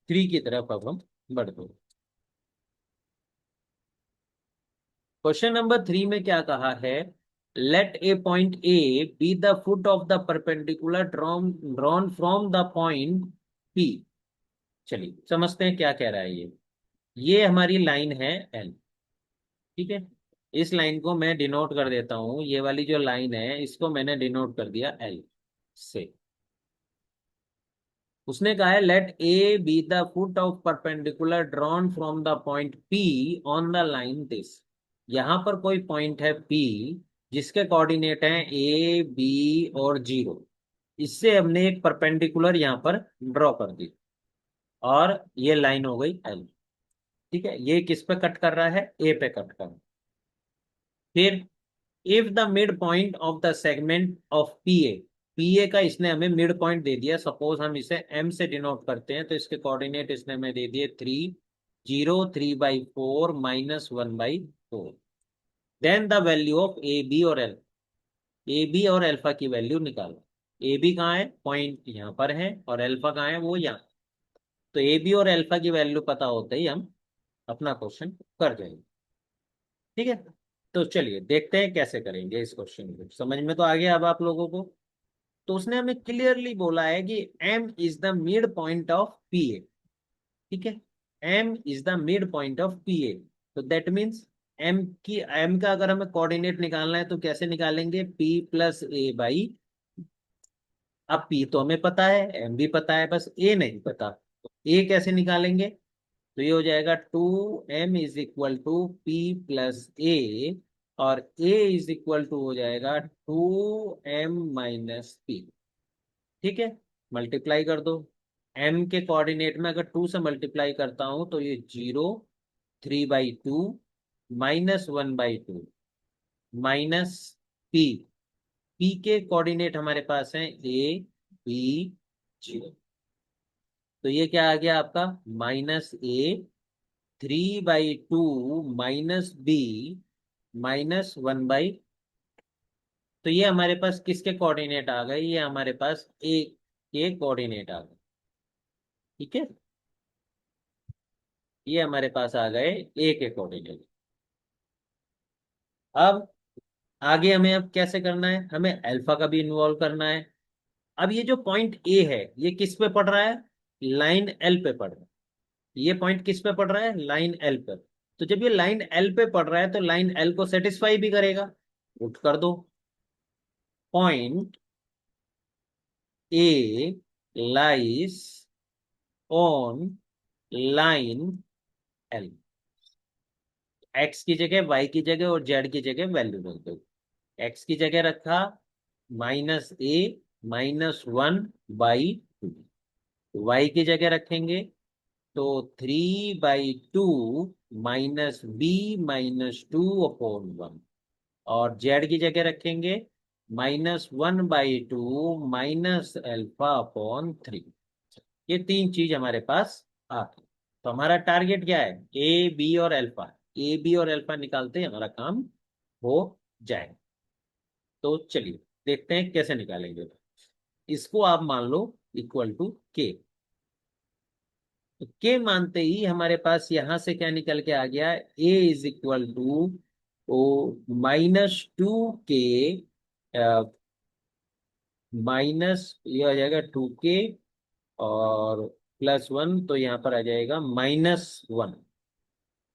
3 की तरफ अब हम बढ़ते हैं। क्वेश्चन नंबर 3 में क्या कहा है, let a point A B the foot of the perpendicular drawn drawn from the point P. चलिए समझते हैं क्या कह रहा है ये हमारी लाइन है एल। ठीक है, इस लाइन को मैं डिनोट कर देता हूं, ये वाली जो लाइन है इसको मैंने डिनोट कर दिया एल से। उसने कहा है let A B the foot of perpendicular drawn from the point P on the line this. यहां पर कोई पॉइंट है पी जिसके कोऑर्डिनेट हैं ए बी और 0। इससे हमने एक परपेंडिकुलर यहां पर ड्रॉ कर दी, और ये लाइन हो गई एल। ठीक है, ये किस पे कट कर रहा है, ए पे कट कर रहा है। फिर if the mid point of the segment of PA, PA का इसने हमें मिड पॉइंट दे दिया, सपोज हम इसे एम से डिनोट करते हैं, तो इसके कोऑर्डिनेट इसने हमें दे दिए 3, 0, 3/4 -1/4। Then the value of A b और एल, ए बी और अल्फा की वैल्यू निकालो। ए बी कहाँ है, पॉइंट यहाँ पर है, और अल्फा कहाँ है, वो यहाँ। तो ए बी और अल्फा की वैल्यू पता होते ही हम अपना क्वेश्चन कर जाएंगे। ठीक है, तो चलिए देखते हैं कैसे करेंगे इस क्वेश्चन को, समझ में तो आ गया अब आप लोगों को। तो उसने हमें क्लियरली बोला है कि M is the mid point of P A. ठीक है, M is the mid point of P A. तो दैट मीन्स एम का अगर हमें कोऑर्डिनेट निकालना है तो कैसे निकालेंगे, पी प्लस ए बाई, अब पी तो हमें पता है, एम भी पता है, बस ए नहीं पता। तो ए कैसे निकालेंगे, तो ये हो जाएगा 2m is equal to P plus A, और ए इज इक्वल टू हो जाएगा 2m - p। ठीक है, मल्टीप्लाई कर दो। m के कोऑर्डिनेट में अगर 2 से मल्टीप्लाई करता हूं तो ये 0, 3/2 -1/2 माइनस p। p के कोऑर्डिनेट हमारे पास हैं a, b, 0। तो ये क्या आ गया आपका, -a, 3/2 -b -1/। तो ये हमारे पास किसके कोऑर्डिनेट आ गए, ये हमारे पास ए के कोऑर्डिनेट आ गए। ठीक है, ये हमारे पास आ गए ए के कोऑर्डिनेट। अब आगे हमें अब कैसे करना है, हमें अल्फा का भी इन्वॉल्व करना है। अब ये जो पॉइंट ए है ये किस पे पड़ रहा है, लाइन एल पे पड़ रहा है। ये पॉइंट किस पे पड़ रहा है, लाइन एल पर। तो जब ये लाइन एल पे पड़ रहा है तो लाइन एल को सेटिस्फाई भी करेगा, पुट कर दो। Point A lies on line L. X की जगह वाई की जगह और जेड की जगह वैल्यू रख दो। एक्स की जगह रखा -a -1/2, वाई की जगह रखेंगे तो 3/2 -b -2/1, और जेड की जगह रखेंगे -1/2 -α/3। ये तीन चीज हमारे पास आ गई। तो हमारा टारगेट क्या है, ए बी और अल्फा। ए बी और अल्फा निकालते ही हमारा काम हो जाए। तो चलिए देखते हैं कैसे निकालेंगे। इसको आप मान लो इक्वल टू के। तो के मानते ही हमारे पास यहां से क्या निकल के आ गया, ए इज इक्वल टू ओ -2 के, माइनस ये आ जाएगा 2 के, और +1, तो यहाँ पर आ जाएगा -1,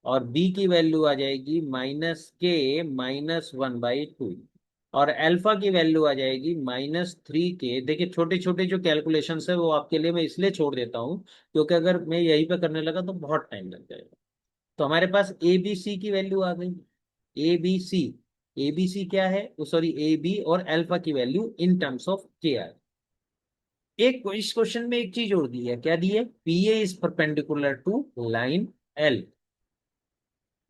और बी की वैल्यू आ जाएगी -k -1/2, और अल्फा की वैल्यू आ जाएगी -3 के। देखिए छोटे छोटे जो कैलकुलेशंस है वो आपके लिए मैं इसलिए छोड़ देता हूँ क्योंकि अगर मैं यहीं पे करने लगा तो बहुत टाइम लग जाएगा। तो हमारे पास ए बी सी की वैल्यू आ गई। ए बी सी, ए बी सी क्या है, सॉरी ए बी और अल्फा की वैल्यू इन टर्म्स ऑफ के आर। एक इस क्वेश्चन में एक चीज और दी है, क्या दी है, P A is perpendicular to line L.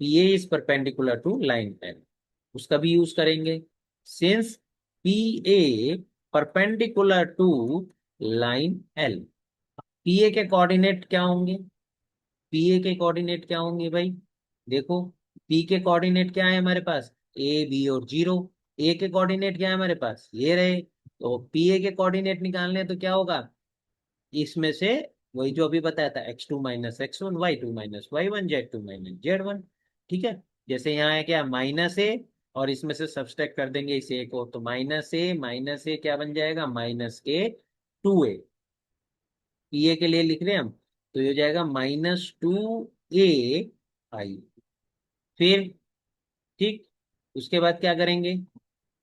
P A is perpendicular to line L, उसका भी यूज करेंगे। Since P A perpendicular to line L, P A के कोऑर्डिनेट क्या होंगे, पी ए के कोऑर्डिनेट क्या होंगे भाई, देखो पी के कोऑर्डिनेट क्या है हमारे पास, ए बी और 0। ए के कोऑर्डिनेट क्या है हमारे पास, ये रहे। तो पी ए के कोऑर्डिनेट निकालने हैं तो क्या होगा, इसमें से वही जो अभी बताया था, x2 - x1, y2 - y1, z2 - z1। ठीक है, जैसे यहाँ है क्या, -a, और इसमें से सब्सट्रैक्ट कर देंगे इस a को, तो -a क्या बन जाएगा, -k 2a। पीए के लिए लिख रहे हैं हम, तो ये हो जाएगा -2a i। फिर ठीक, उसके बाद क्या करेंगे,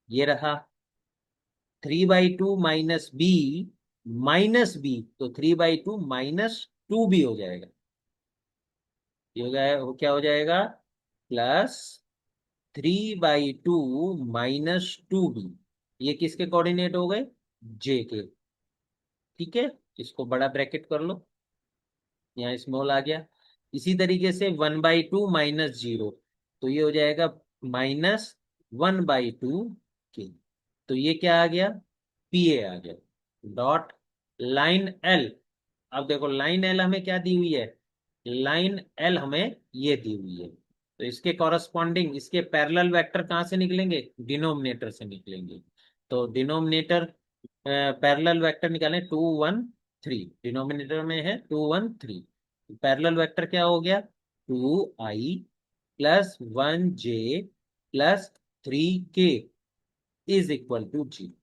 ये रहा 3/2 -b -b, तो 3/2 -2b हो जाएगा। ये हो गया, वो क्या हो जाएगा, +3/2 -2b। ये किसके कोऑर्डिनेट हो गए, जे के। ठीक है, इसको बड़ा ब्रैकेट कर लो, यहाँ स्मॉल आ गया। इसी तरीके से 1/2 -0, तो ये हो जाएगा -1/2 के। तो ये क्या आ गया, पी ए आ गया। Dot line L. अब देखो लाइन एल हमें क्या दी हुई है, लाइन एल हमें ये दी हुई है, तो इसके कॉरस्पॉन्डिंग इसके पैरेलल वेक्टर कहाँ से निकलेंगे, डिनोमिनेटर से निकलेंगे। तो डिनोमिनेटर पैरेलल वेक्टर निकालें, 2 1 3, डिनोमिनेटर में है 2 1 3। पैरेलल वेक्टर क्या हो गया, 2i +1j +3k is equal to G.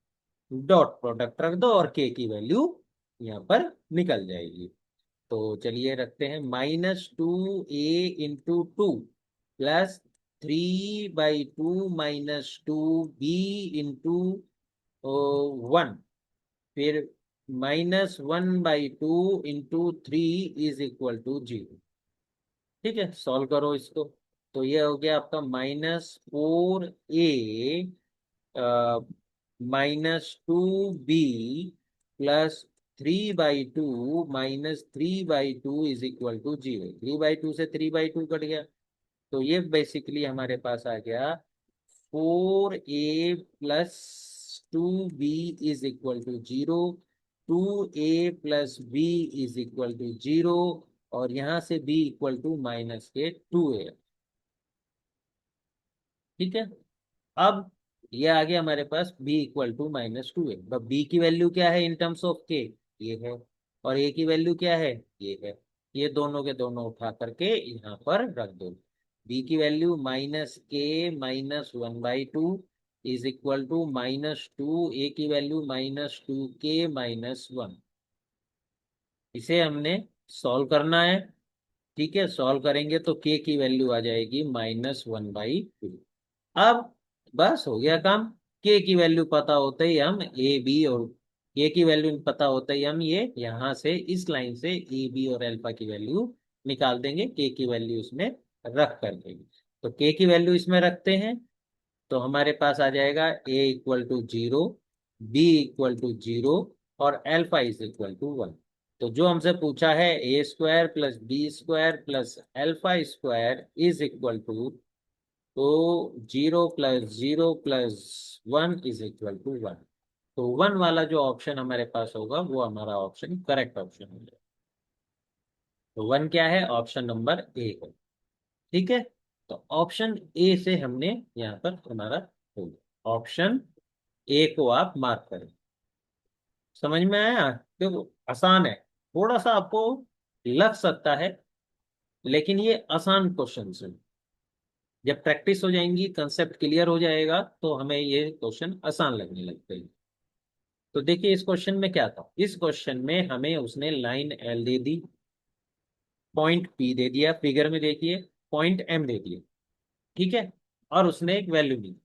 Dot product रख दो और के की वैल्यू यहाँ पर निकल जाएगी। तो चलिए रखते हैं -2a/2 प्लस 3/2 -2b/1, फिर -1/2 × 3 इज इक्वल टू 0। ठीक है, सॉल्व करो इसको। तो ये हो गया आपका -4a -2b plus 3/2 -3/2 is equal to 0। 3/2 से 3/2 कट गया, तो ये बेसिकली हमारे पास आ गया 4a+2b is equal to 0, 2a+b is equal to 0, और यहां से b इक्वल टू -2a। ठीक है, अब ये आ गया हमारे पास b इक्वल टू -2a। अब b की वैल्यू क्या है इन टर्म्स ऑफ k, ये है, और a की वैल्यू क्या है, ये है। ये दोनों के दोनों उठा करके यहाँ पर रख दो। b की value -k-1/2 is equal to -2, a की वैल्यू -2k-1। इसे हमने सॉल्व करना है। ठीक है, सॉल्व करेंगे तो k की वैल्यू आ जाएगी -1/2। अब बस हो गया काम। के की वैल्यू पता होते ही हम ए बी और के की वैल्यू पता होते ही हम ये यहां से इस लाइन से ए बी और अल्फा की वैल्यू निकाल देंगे, के की वैल्यू इसमें रख कर देंगे। तो के की वैल्यू इसमें रखते हैं, तो हमारे पास आ जाएगा A equal to 0, B equal to 0, और अल्फा इज इक्वल टू 1। तो जो हमसे पूछा है a² + b² + alpha square is equal to, तो 0 + 0 + 1 इज इक्वल टू 1। तो 1 वाला जो ऑप्शन हमारे पास होगा वो हमारा ऑप्शन करेक्ट ऑप्शन होगा। तो 1 क्या है, ऑप्शन नंबर ए है। ठीक है, तो ऑप्शन ए से हमने यहाँ पर हमारा हो गया। ऑप्शन ए को आप मार्क करें। समझ में आया? देखो आसान है, थोड़ा सा आपको लग सकता है, लेकिन ये आसान क्वेश्चन है। जब प्रैक्टिस हो जाएंगी, कंसेप्ट क्लियर हो जाएगा, तो हमें ये क्वेश्चन आसान लगने लगते हैं। तो देखिए इस क्वेश्चन में क्या था, इस क्वेश्चन में हमें उसने लाइन एल दे दी, पॉइंट पी दे दिया, फिगर में देखिए पॉइंट एम दे दिया। ठीक है, और उसने एक वैल्यू दी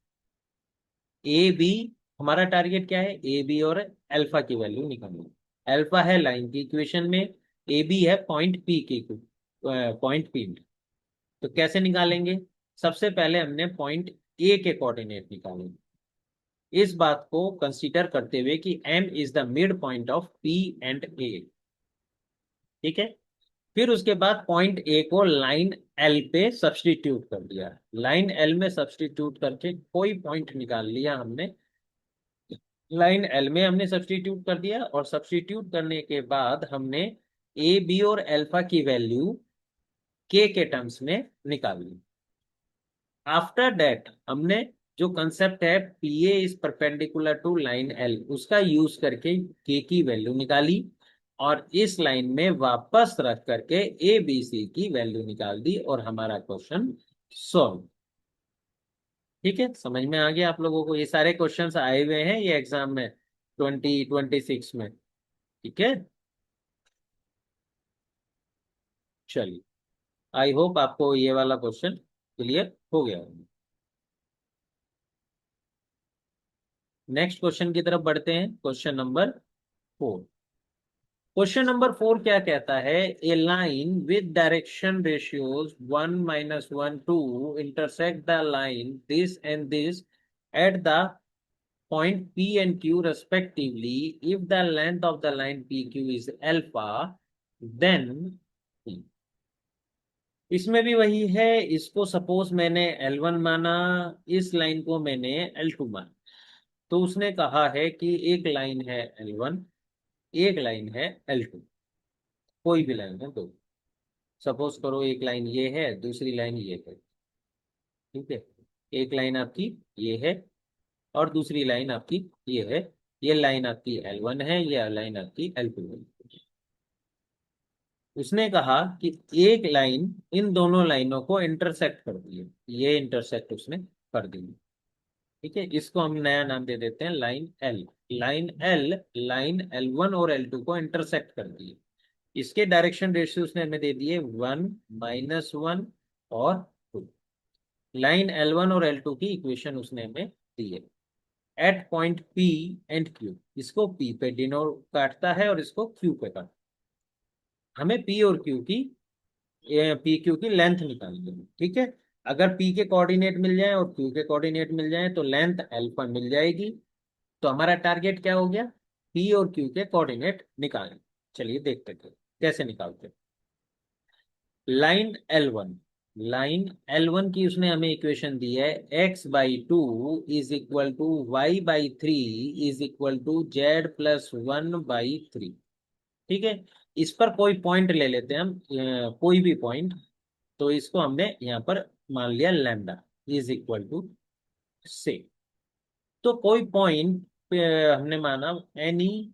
ए बी। हमारा टारगेट क्या है, ए बी और अल्फा की वैल्यू निकालनी। अल्फा है लाइन की इक्वेशन में, ए बी है पॉइंट पी की, पॉइंट पी में। तो कैसे निकालेंगे, सबसे पहले हमने पॉइंट ए के कोऑर्डिनेट निकालेंगे, इस बात को कंसीडर करते हुए कि M is the mid point of P and A। ठीक है, फिर उसके बाद पॉइंट ए को लाइन एल पे सब्सटीट्यूट कर दिया, लाइन एल में सब्सटीट्यूट करके कोई पॉइंट निकाल लिया हमने, लाइन एल में हमने सब्सटीट्यूट कर दिया, और सब्सटीट्यूट करने के बाद हमने ए बी और अल्फा की वैल्यू के टर्म्स में निकाल ली। आफ्टर दैट हमने जो कंसेप्ट है P A is perpendicular to line L, उसका यूज करके के की वैल्यू निकाली, और इस लाइन में वापस रख करके ए बी सी की वैल्यू निकाल दी, और हमारा क्वेश्चन सॉल्व। ठीक है, समझ में आ गया आप लोगों को? ये सारे क्वेश्चंस आए हुए हैं ये एग्जाम में 2026 में। ठीक है, चलिए, आई होप आपको ये वाला क्वेश्चन क्लियर हो गया होगा। नेक्स्ट क्वेश्चन की तरफ बढ़ते हैं, क्वेश्चन नंबर 4। क्वेश्चन नंबर 4 क्या कहता है, A line with direction ratios 1 -1 2 intersect the line this and this at the point P and Q respectively. If the length of the line PQ is alpha, then इसमें भी वही है, इसको suppose मैंने L1 माना, इस लाइन को मैंने L2 माना। तो उसने कहा है कि एक लाइन है L1, एक लाइन है L2, कोई भी लाइन है दो। सपोज करो एक लाइन ये है, दूसरी लाइन ये है। ठीक है, एक लाइन आपकी ये है, और दूसरी लाइन आपकी ये है। ये लाइन आपकी L1 है, ये लाइन आपकी L2 है। उसने कहा कि एक लाइन इन दोनों लाइनों को इंटरसेक्ट कर दी है, ये इंटरसेक्ट उसने कर दी है। ठीक है, इसको हम नया नाम दे देते हैं line L. Line L line L1 और L2 को इंटरसेक्ट कर दी है, इसके डायरेक्शन रेशियो उसने हमें दे दिए 1 - 1 और 2। लाइन L1 और L2 की इक्वेशन उसने हमें दी है। At point P and Q, इसको P पे डिनोट काटता है और इसको Q पे काटता है। हमें P और Q की पी क्यू की लेंथ निकालनी है, ठीक है। अगर P के कोऑर्डिनेट मिल जाए और Q के कोऑर्डिनेट मिल जाए तो लेंथ अल्फा मिल जाएगी। तो हमारा टारगेट क्या हो गया, P और Q के कोऑर्डिनेट निकालने। चलिए देखते हैं कैसे निकालते हैं। लाइन L1, लाइन L1 की उसने हमें इक्वेशन दी है x/2 is equal to y/3 is equal to z+1/3। ठीक है, इस पर कोई पॉइंट ले लेते हैं हम, कोई भी पॉइंट। तो इसको हमने यहाँ पर मान लिया लैम्डा इज इक्वल टू से। तो कोई पॉइंट हमने माना एनी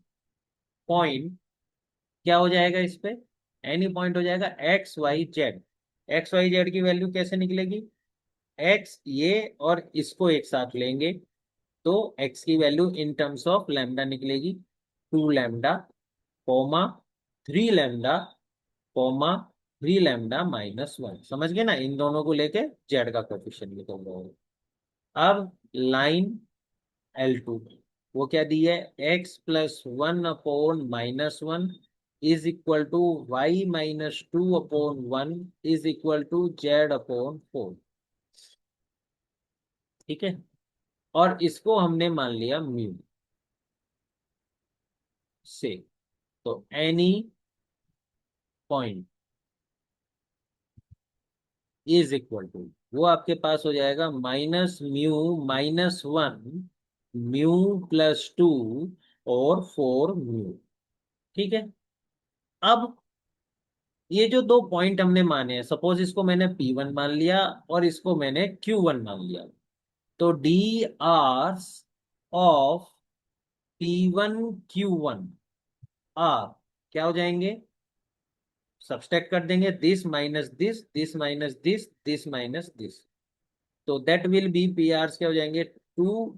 पॉइंट, क्या हो जाएगा इस पे, एनी पॉइंट हो जाएगा XYZ। XYZ की वैल्यू कैसे निकलेगी, x ये और इसको एक साथ लेंगे तो x की value in terms of lambda निकलेगी 2 lambda, comma 3 lambda, comma 3 lambda - 1। समझ गए ना, इन दोनों को लेके जेड का कोफिशिएंट निकल रहा है। अब लाइन L2, वो क्या दी है, x+1/-1 is equal to y-2/1 is equal to z/4। ठीक है, और इसको हमने मान लिया म्यू से। तो any point is equal to, वो आपके पास हो जाएगा -μ - 1 μ+2 और 4 μ। ठीक है, अब ये जो दो पॉइंट हमने माने हैं, सपोज इसको मैंने P1 मान लिया और इसको मैंने Q1 मान लिया, तो D R of P1 Q1 are क्या हो जाएंगे, सब्सट्रैक्ट कर देंगे, this minus this, this minus this, this minus this. तो that will be P R क्या हो जाएंगे, 2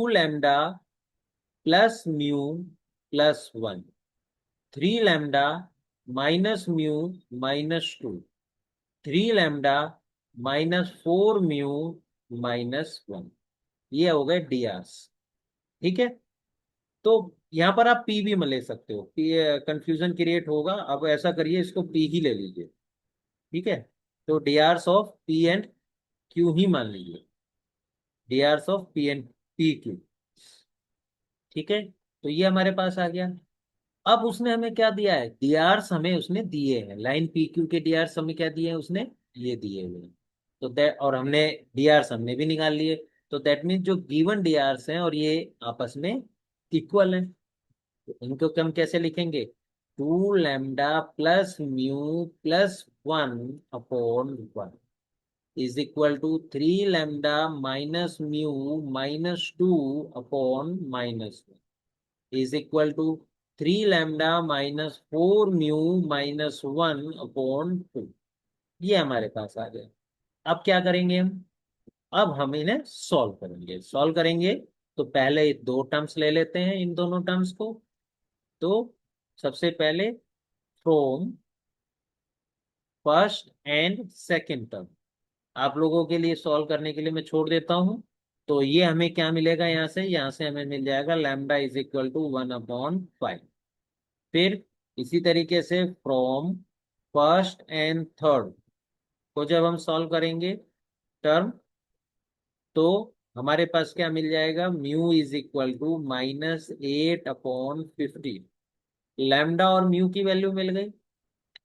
λ+μ+1, 3 λ - μ - 2, 3 λ - 4 μ - 1। ये हो गए डी आर। ठीक है, तो यहाँ पर आप पी भी ले सकते हो, पी कंफ्यूजन क्रिएट होगा। अब ऐसा करिए, इसको पी ही ले लीजिए। ठीक है, तो D Rs of P and Q ही मान लीजिए, D Rs of P and P Q. ठीक है, तो ये हमारे पास आ गया। अब उसने हमें क्या दिया है, डीआरस हमें उसने दिए हैं, लाइन पी क्यू के डीआरस हमें क्या दिए हैं उसने, ये दिए हुए हैं। तो दैट, और हमने डीआरस हमने भी निकाल लिए। तो दैट मीन्स जो गिवन डीआरस हैं और ये आपस में इक्वल हैं। तो इनको हम कैसे लिखेंगे, 2 λ+μ+1/1 is equal to 3 λ - μ - 2/-1 is equal to 3 λ - 4 μ - 1/2। ये हमारे पास आ गया। अब क्या करेंगे हम इन्हें सॉल्व करेंगे। सॉल्व करेंगे तो पहले दो टर्म्स ले लेते हैं, इन दोनों टर्म्स को। तो सबसे पहले from first and second term, आप लोगों के लिए सॉल्व करने के लिए मैं छोड़ देता हूं। तो ये हमें क्या मिलेगा, यहाँ से हमें मिल जाएगा लैम्डा इज इक्वल टू 1/5। फिर इसी तरीके से फ्रॉम फर्स्ट एंड थर्ड को जब हम सॉल्व करेंगे टर्म, तो हमारे पास क्या मिल जाएगा, mu is equal to -8/15। Lambda और म्यू की वैल्यू मिल गई।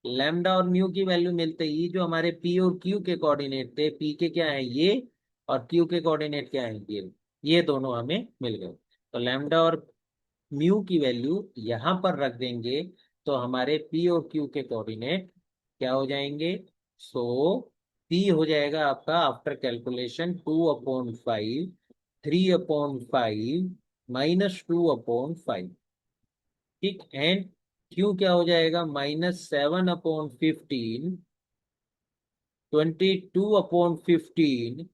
लैम्डा और म्यू की वैल्यू मिलते ही जो हमारे पी और क्यू के कोऑर्डिनेट थे, पी के क्या है ये, और क्यू के कोऑर्डिनेट क्या है ये दोनों हमें मिल गए। तो लैम्डा और म्यू की वैल्यू यहां पर रख देंगे तो हमारे पी और क्यू के कोऑर्डिनेट क्या हो जाएंगे। सो पी हो जाएगा आपका आफ्टर कैलकुलेशन 2/5, 3/5 -2/5। ठीक, एंड क्यू क्या हो जाएगा, -7/15, 22/15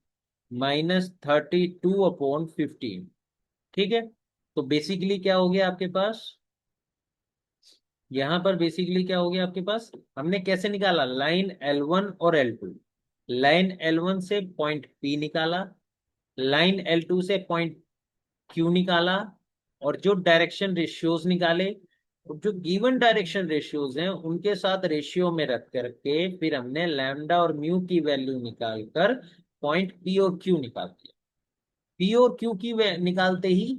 -32/15। ठीक है, तो बेसिकली क्या हो गया आपके पास, यहाँ पर बेसिकली क्या हो गया आपके पास, हमने कैसे निकाला, लाइन L1 और L2, लाइन L1 से पॉइंट P निकाला, लाइन L2 से पॉइंट Q निकाला, और जो डायरेक्शन रेशियोज निकाले, और जो गिवन डायरेक्शन रेशियोज हैं उनके साथ रेशियो में रख करके फिर हमने लैम्डा और म्यू की वैल्यू निकालकर पॉइंट P और Q निकाल दिया। P और Q की निकालते ही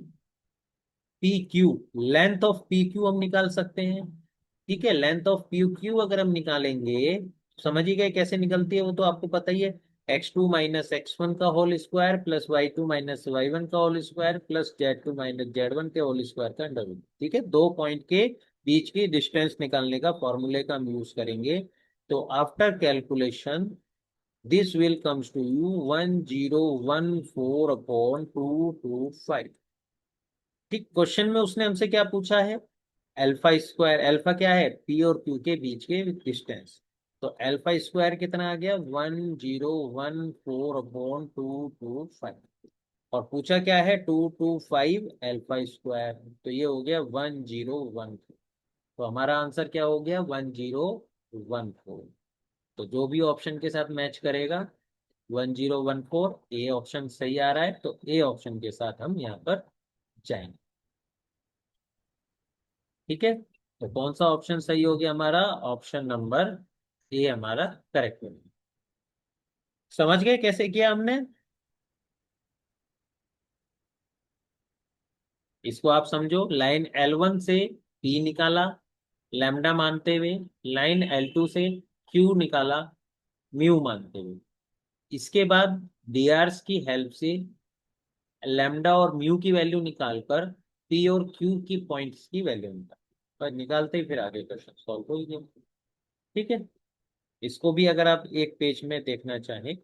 P Q, length of P Q हम निकाल सकते हैं। ठीक है, लेंथ ऑफ पी क्यू अगर हम निकालेंगे, समझ ही गए कैसे निकलती है, वो तो आपको पता ही है, x2 माइनस x1 का whole square plus y2 minus y1 का whole square plus z2 minus z1 के होल स्क्वायर का अंडर रूट। ठीक है, दो पॉइंट के बीच की डिस्टेंस निकालने का फॉर्मूले का हम यूज करेंगे। तो after calculation this will comes to you 1014 upon 225। ठीक, क्वेश्चन में उसने हमसे क्या पूछा है, अल्फा स्क्वायर, अल्फा क्या है, पी और क्यू के बीच के डिस्टेंस। तो अल्फा स्क्वायर कितना आ गया, 1014 अपॉन 225, और पूछा क्या है, 225 अल्फा स्क्वायर, तो ये हो गया 1014। तो हमारा आंसर क्या हो गया, 1014। तो जो भी ऑप्शन के साथ मैच करेगा 1014, ए ऑप्शन सही आ रहा है, तो ए ऑप्शन के साथ हम यहाँ पर जाएंगे। ठीक है, तो कौन सा ऑप्शन सही हो गया हमारा, ऑप्शन नंबर ए हमारा करेक्ट हो गया। समझ गए कैसे किया हमने, इसको आप समझो, लाइन L1 से P निकाला लैम्डा मानते हुए, लाइन L2 से Q निकाला म्यू मानते हुए, इसके बाद डीआरस की हेल्प से लैम्डा और म्यू की वैल्यू निकालकर P और Q की पॉइंट्स की वैल्यू निकाल, पर निकालते ही फिर आगे क्वेश्चन सॉल्व हो गया। ठीक है, इसको भी अगर आप एक पेज में देखना चाहें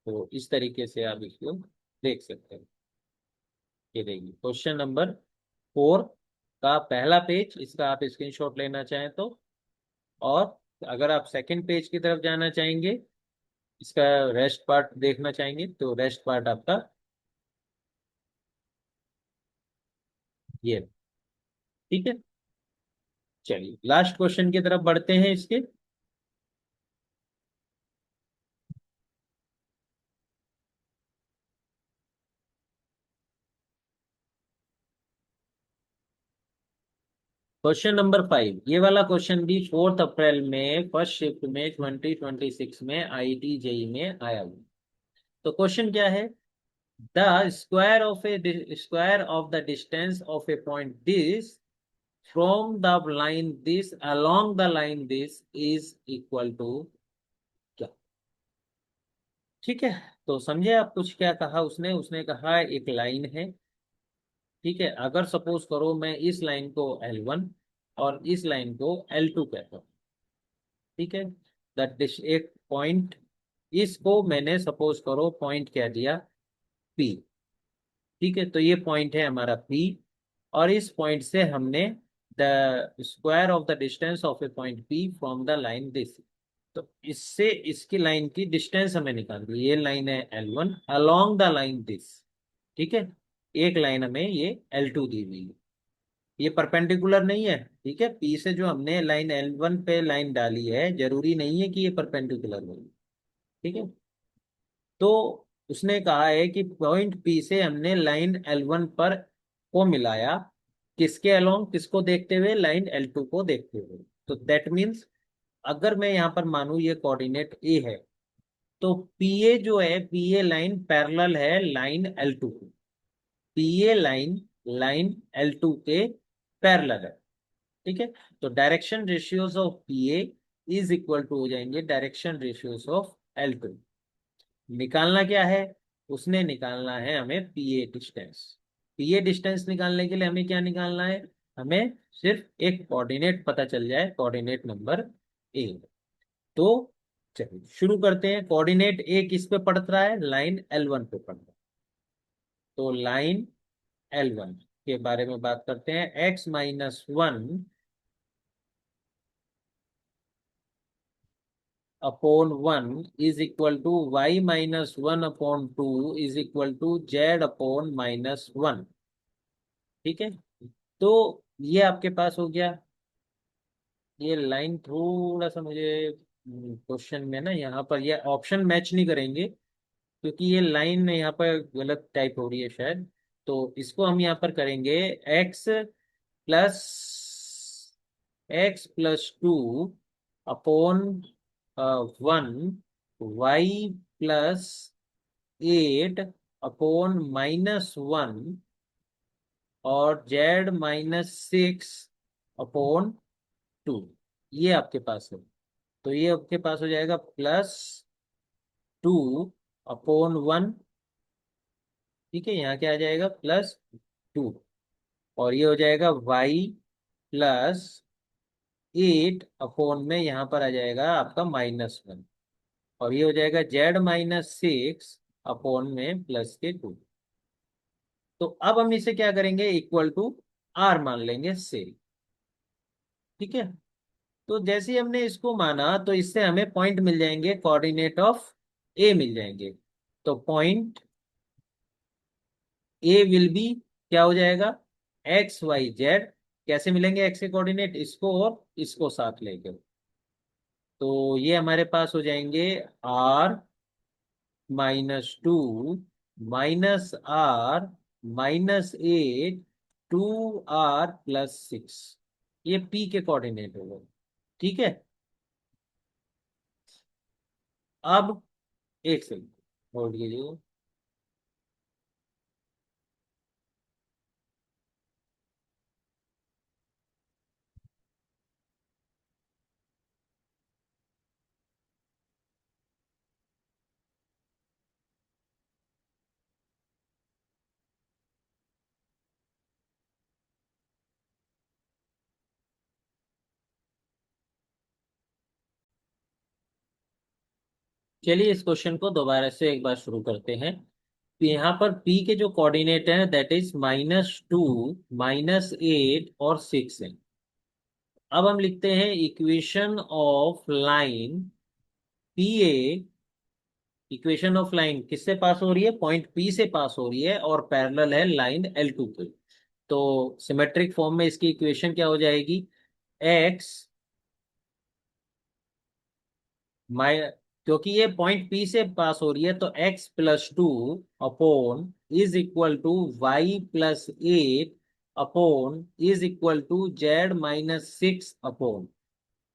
तो इस तरीके से आप इसको देख सकते हैं। ये देखिए क्वेश्चन नंबर 4 का पहला पेज, इसका आप स्क्रीनशॉट लेना चाहें तो, और अगर आप सेकंड पेज की तरफ जाना चाहेंगे, इसका रेस्ट पार्ट देखना चाहेंगे तो रेस्ट पार्ट आपका ये। ठीक है, चलिए लास्ट क्वेश्चन की तरफ बढ़ते हैं इसके। क्वेश्चन नंबर 5, ये वाला क्वेश्चन भी 4 अप्रैल में फर्स्ट शिफ्ट में 2026 में आईटी जेई में आया हुआ। तो क्वेश्चन क्या है, the square of a square of the distance of a point this from the line this along the line this is equal to क्या। ठीक है, तो समझे आप कुछ क्या कहा उसने, उसने कहा एक लाइन है। ठीक है, अगर सपोज करो मैं इस लाइन को L1 और इस लाइन को L2 कहता हूँ। ठीक है, दैट एक पॉइंट, इसको मैंने सपोज करो पॉइंट कह दिया P। ठीक है, तो ये पॉइंट है हमारा P, और इस पॉइंट से हमने the square of the distance of A point P from the line this, तो इससे इसकी लाइन की डिस्टेंस हमें निकालनी है। ये लाइन है L1 along the line this. ठीक है, एक लाइन हमें ये L2 दी हुई है, ये परपेंडिकुलर नहीं है। ठीक है, P से जो हमने लाइन L1 पे लाइन डाली है जरूरी नहीं है कि ये परपेंडिकुलर हो। ठीक है, तो उसने कहा है कि पॉइंट पी से हमने लाइन L1 पर को मिलाया, किसके अलोंग, किसको देखते हुए, लाइन L2 को देखते हुए। तो दैट मीन्स अगर मैं यहाँ पर मानू ये कोऑर्डिनेट ए है, तो पीए जो है, पीए लाइन पैरेलल है लाइन L2 को, पीए लाइन लाइन L2 के पैरेलल है। ठीक है, तो direction ratios of P A is equal to हो जाएंगे डायरेक्शन रेशियोज ऑफ L2। निकालना क्या है, उसने निकालना है हमें पीए डिस्टेंस। पीए डिस्टेंस निकालने के लिए हमें क्या निकालना है, हमें सिर्फ एक कोऑर्डिनेट पता चल जाए, कोऑर्डिनेट नंबर ए। तो चलिए शुरू करते हैं, कोऑर्डिनेट ए किस पे पड़ रहा है, लाइन L1 पे पड़ रहा है। तो लाइन L1 के बारे में बात करते हैं, x-1 upon 1 is equal to y-1 upon 2 is equal to z upon -1। ठीक है, तो ये आपके पास हो गया। ये लाइन थोड़ा सा मुझे क्वेश्चन में ना यहाँ पर ये ऑप्शन मैच नहीं करेंगे, क्योंकि ये लाइन यहाँ पर गलत टाइप हो रही है शायद। तो इसको हम यहाँ पर करेंगे plus x+2 upon 1, y+8 upon -1 और z-6 अपॉन 2। ये आपके पास है। तो ये आपके पास हो जाएगा +2/1। ठीक है, यहाँ क्या आ जाएगा +2। और ये हो जाएगा y+8 में यहाँ पर आ जाएगा आपका -1। और ये हो जाएगा z-6 में +2। तो अब हम इसे क्या करेंगे, इक्वल टू r मान लेंगे से। ठीक है, तो जैसे ही हमने इसको माना तो इससे हमें पॉइंट मिल जाएंगे, कोऑर्डिनेट ऑफ ए मिल जाएंगे। तो पॉइंट ए विल बी क्या हो जाएगा, XYZ। कैसे मिलेंगे एक्स के कोऑर्डिनेट, इसको और इसको साथ लेकर। तो ये हमारे पास हो जाएंगे r-2 -r-8 2r+6। ये P के कोऑर्डिनेट हो गए। ठीक है, अब एक सेकंड होल्ड कीजिए। चलिए इस क्वेश्चन को दोबारा से एक बार शुरू करते हैं। तो यहाँ पर P के जो कोऑर्डिनेट है दैट इज -2 -8 और 6 है। अब हम लिखते हैं equation of line P A. Equation of line किससे पास हो रही है, पॉइंट P से पास हो रही है और पैरेलल है लाइन L2 के। तो सिमेट्रिक फॉर्म में इसकी इक्वेशन क्या हो जाएगी, x माइ क्योंकि ये पॉइंट P से पास हो रही है तो x+2 upon is equal to y+8 upon is equal to z-6 upon.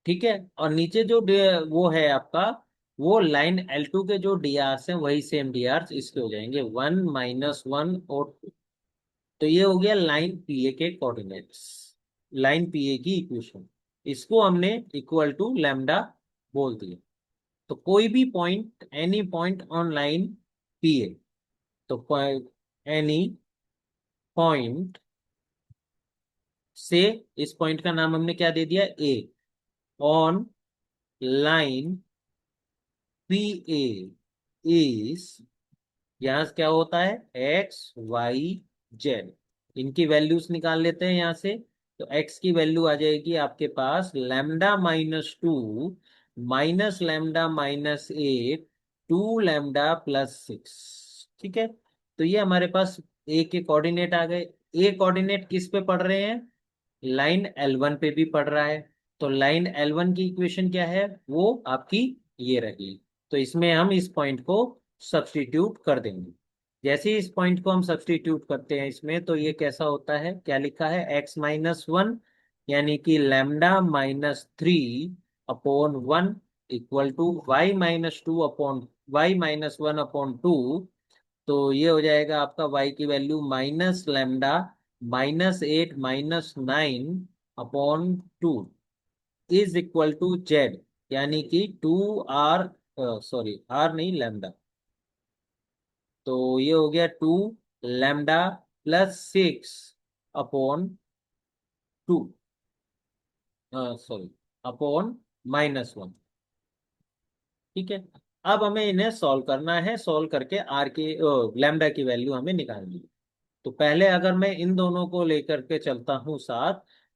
ठीक है, और नीचे जो वो है आपका, वो लाइन L2 के जो drs हैं वही सेम drs इसके हो जाएंगे 1 -1 और 2। तो ये हो गया लाइन PA के कोऑर्डिनेट्स, लाइन PA की इक्वेशन। इसको हमने इक्वल टू लैम्डा बोल दिया। तो कोई भी point, any point on line PA, तो एनी पॉइंट से, इस पॉइंट का नाम हमने क्या दे दिया, A on line PA is, यहाँ से क्या होता है XYZ। इनकी वैल्यूज निकाल लेते हैं यहाँ से। तो x की वैल्यू आ जाएगी आपके पास λ-2 -λ-8 2λ+6। ठीक है, तो ये हमारे पास a के कोऑर्डिनेट आ गए। a कोऑर्डिनेट किस पे पड़ रहे हैं, लाइन L1 पे भी पड़ रहा है। तो लाइन L1 की इक्वेशन क्या है, वो आपकी ये रही। तो इसमें हम इस पॉइंट को सब्स्टिट्यूट कर देंगे। जैसे ही इस पॉइंट को हम सब्स्टिट्यूट करते हैं इसमें, तो ये कैसा होता है, क्या लिखा है x-1 यानी कि λ-3/1 इक्वल टू y-1/2। तो ये हो जाएगा आपका y की value -λ -8 -9/2 is equal to z, यानी कि 2r, सॉरी r नहीं लैम्डा। तो ये हो गया 2λ+6/2, सॉरी अपॉन -1। ठीक है, अब हमें इन्हें सॉल्व करना है। सॉल्व करके आर की लैम्डा की वैल्यू हमें निकालनी है। तो पहले अगर मैं इन दोनों को लेकर के चलता हूं साथ,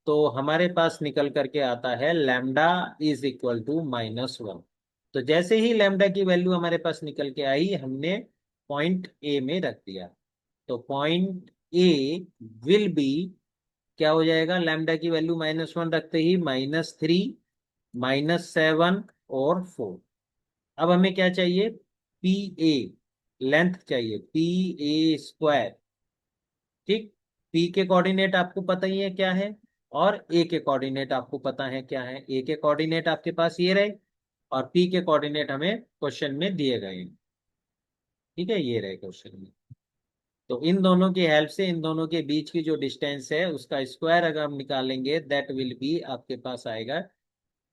तो हमारे पास निकल करके आता है लैम्डा इज इक्वल टू -1। तो जैसे ही लैम्डा की वैल्यू हमारे पास निकल के आई, हमने पॉइंट ए में रख दिया। तो पॉइंट ए विल बी, क्या हो जाएगा, लैम्डा की वैल्यू -1 रखते ही -3, -7 और 4। अब हमें क्या चाहिए, पी ए, लेंथ चाहिए, पी ए स्क्वायर। ठीक, पी के कोऑर्डिनेट आपको पता ही है क्या है, और ए के कोऑर्डिनेट आपको पता है क्या है। ए के कोऑर्डिनेट आपके पास ये रहे, और पी के कोऑर्डिनेट हमें क्वेश्चन में दिए गए हैं। ठीक है, ये रहे क्वेश्चन में। तो इन दोनों की हेल्प से इन दोनों के बीच की जो डिस्टेंस है उसका स्क्वायर अगर हम निकालेंगे, दैट विल बी, आपके पास आएगा।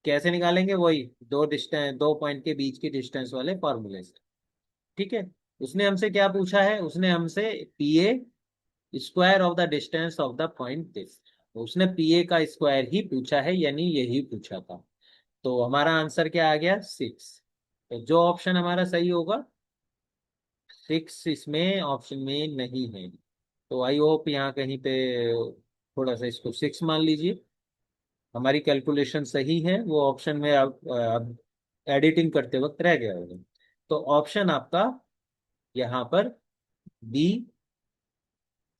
कैसे निकालेंगे, वही दो डिस्टेंस, दो पॉइंट के बीच की डिस्टेंस वाले फॉर्मूले से। ठीक है, उसने हमसे क्या पूछा है, उसने हमसे P A square of the distance of the point this, तो उसने पी ए का स्क्वायर ही पूछा है, यानी यही पूछा था। तो हमारा आंसर क्या आ गया, 6। तो जो ऑप्शन हमारा सही होगा, 6 इसमें ऑप्शन में नहीं है। तो आई होप यहाँ कहीं पे थोड़ा सा इसको 6 मान लीजिए, हमारी कैलकुलेशन सही है, वो ऑप्शन में अब एडिटिंग करते वक्त रह गया होगा। तो ऑप्शन आपका यहाँ पर बी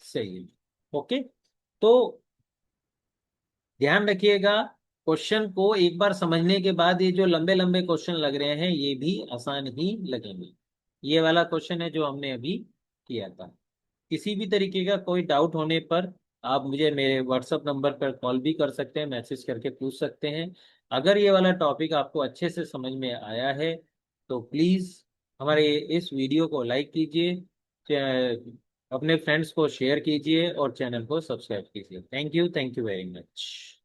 सही है। ओके, तो ध्यान रखिएगा, क्वेश्चन को एक बार समझने के बाद ये जो लंबे लंबे क्वेश्चन लग रहे हैं ये भी आसान ही लगेंगे। ये वाला क्वेश्चन है जो हमने अभी किया था। किसी भी तरीके का कोई डाउट होने पर आप मुझे मेरे व्हाट्सएप नंबर पर कॉल भी कर सकते हैं, मैसेज करके पूछ सकते हैं। अगर ये वाला टॉपिक आपको अच्छे से समझ में आया है तो प्लीज़ हमारे इस वीडियो को लाइक कीजिए, अपने फ्रेंड्स को शेयर कीजिए और चैनल को सब्सक्राइब कीजिए। Thank you very much.